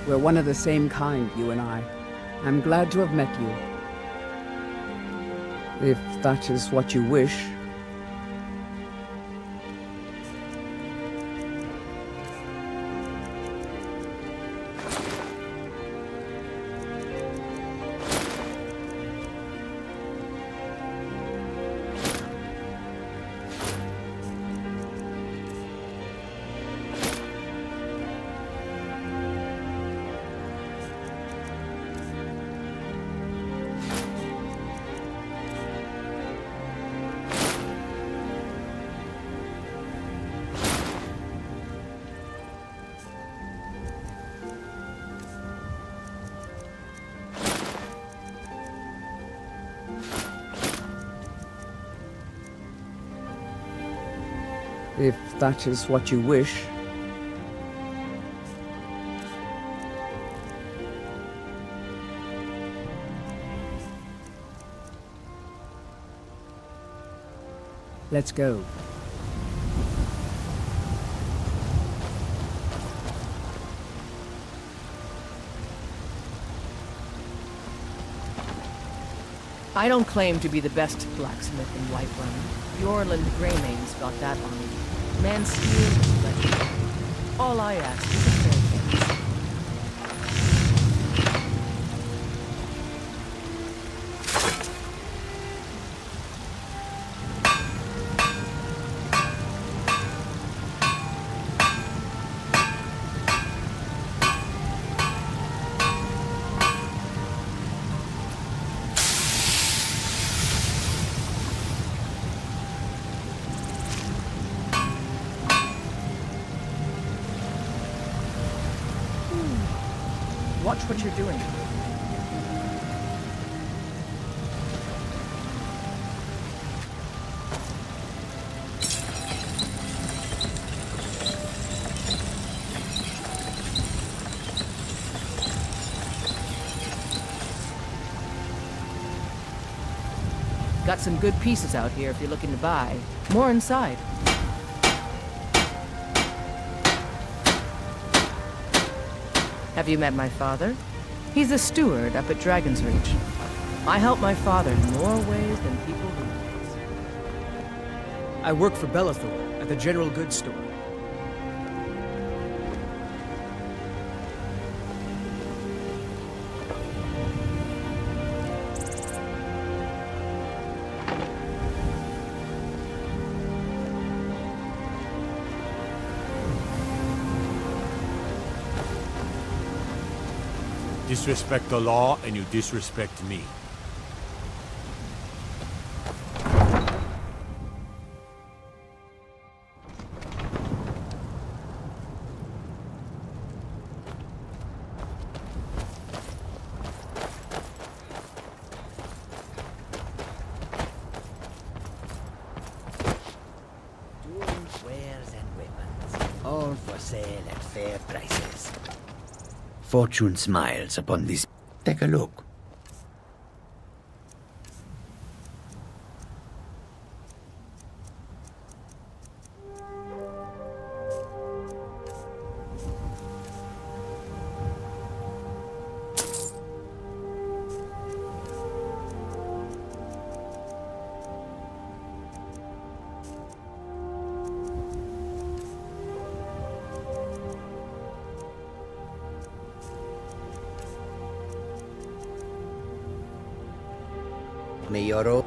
We're one of the same kind, you and I. I'm glad to have met you. If that is what you wish. If that is what you wish. Let's go.
I don't claim to be the best blacksmith in Whiterun. Bjornland Greymane's got that on me. Man's steel is legendary. All I ask is a fair chance. Watch what you're doing. Got some good pieces out here if you're looking to buy. More inside. Have you met my father? He's a steward up at Dragon's Reach. I help my father in more ways than people realize.
I work for Belethor at the General Goods Store.
Disrespect the law, and you disrespect me.
Tools, wares, and weapons, all for sale at fair prices. Fortune smiles upon this. Take a look. May your own...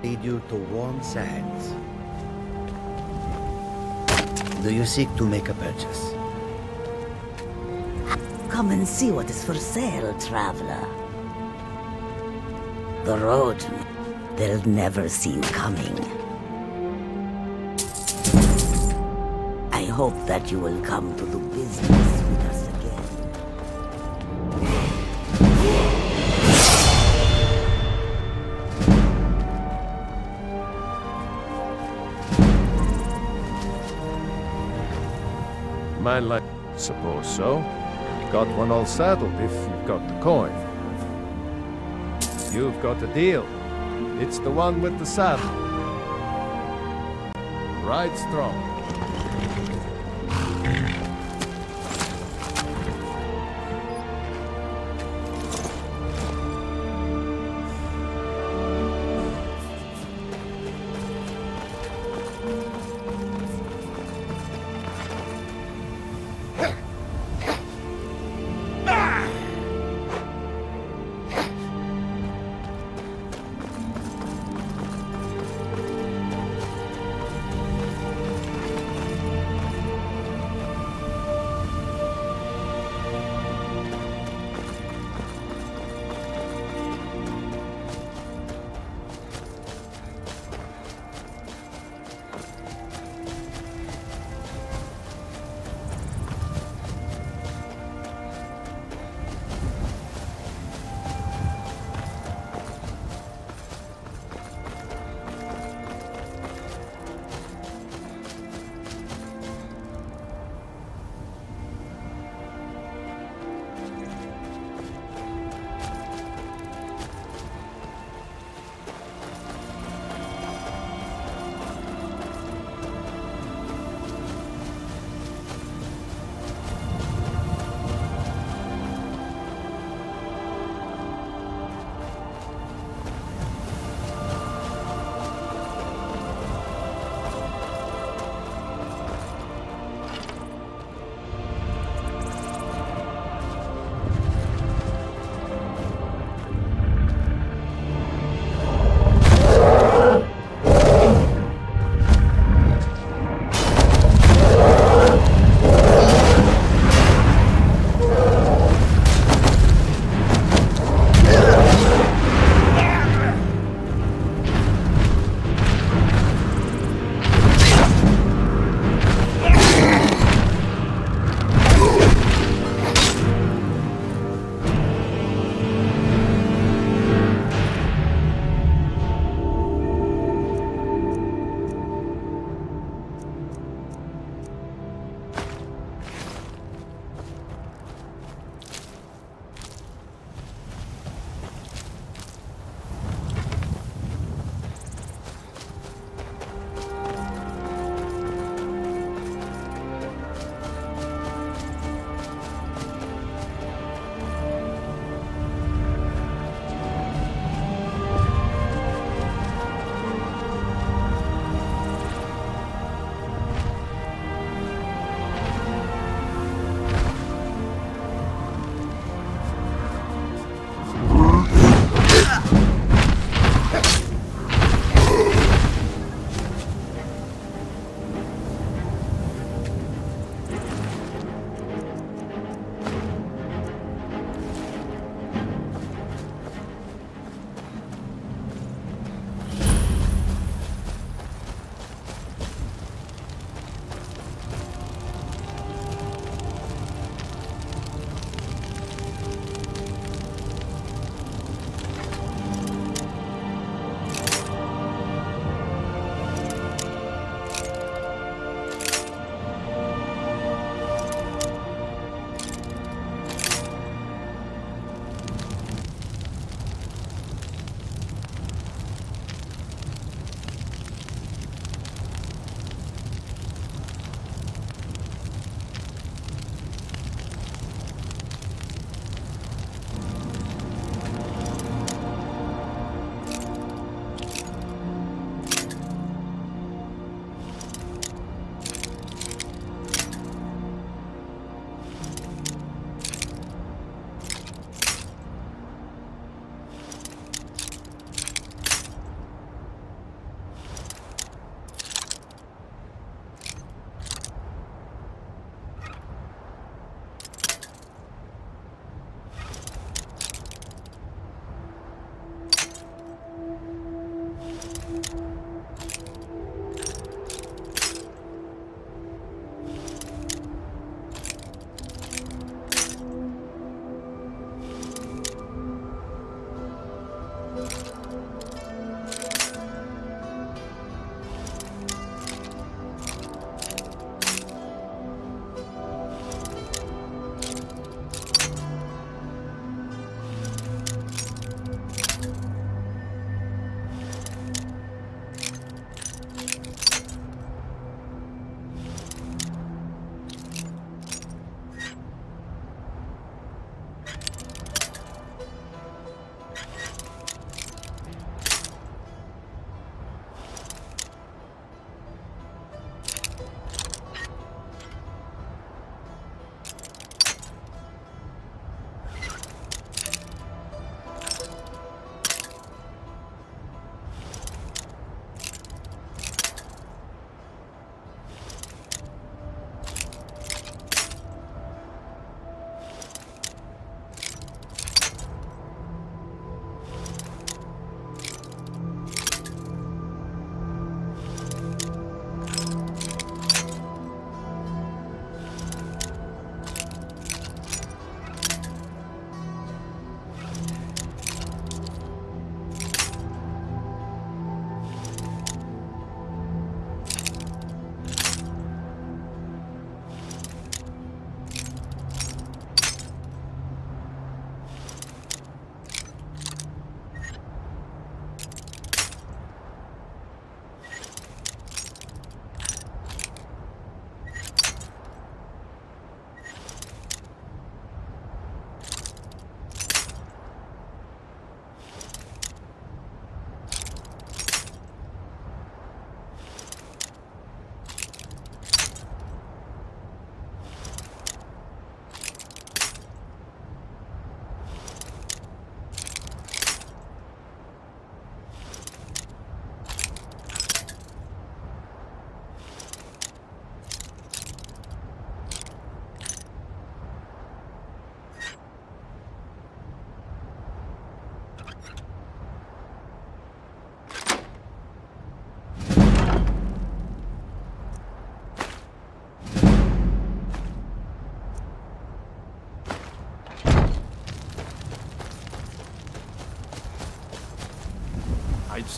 lead you to warm sands. Do you seek to make a purchase?
Come and see what is for sale, traveler. The road, they'll never see you coming. I hope that you will come to do business with us again.
Man like... Suppose so. Got one all saddled if you've got the coin. You've got a deal. It's the one with the saddle. Ride strong.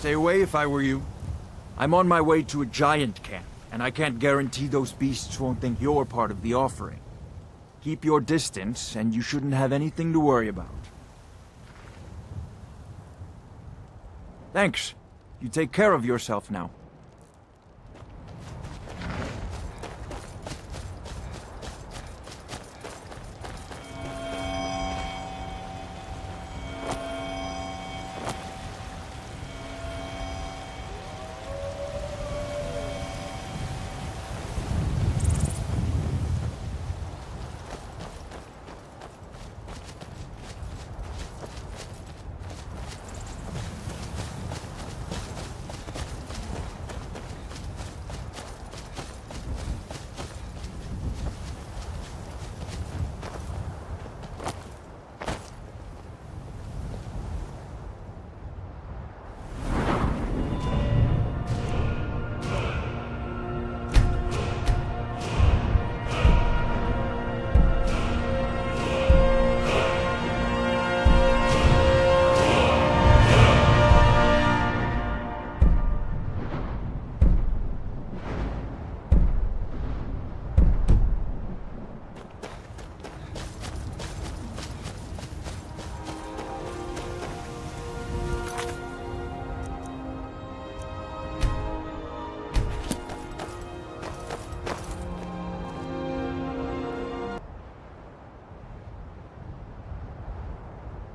stay away if I were you. I'm on my way to a giant camp, and I can't guarantee those beasts won't think you're part of the offering. Keep your distance, and you shouldn't have anything to worry about. Thanks. You take care of yourself now.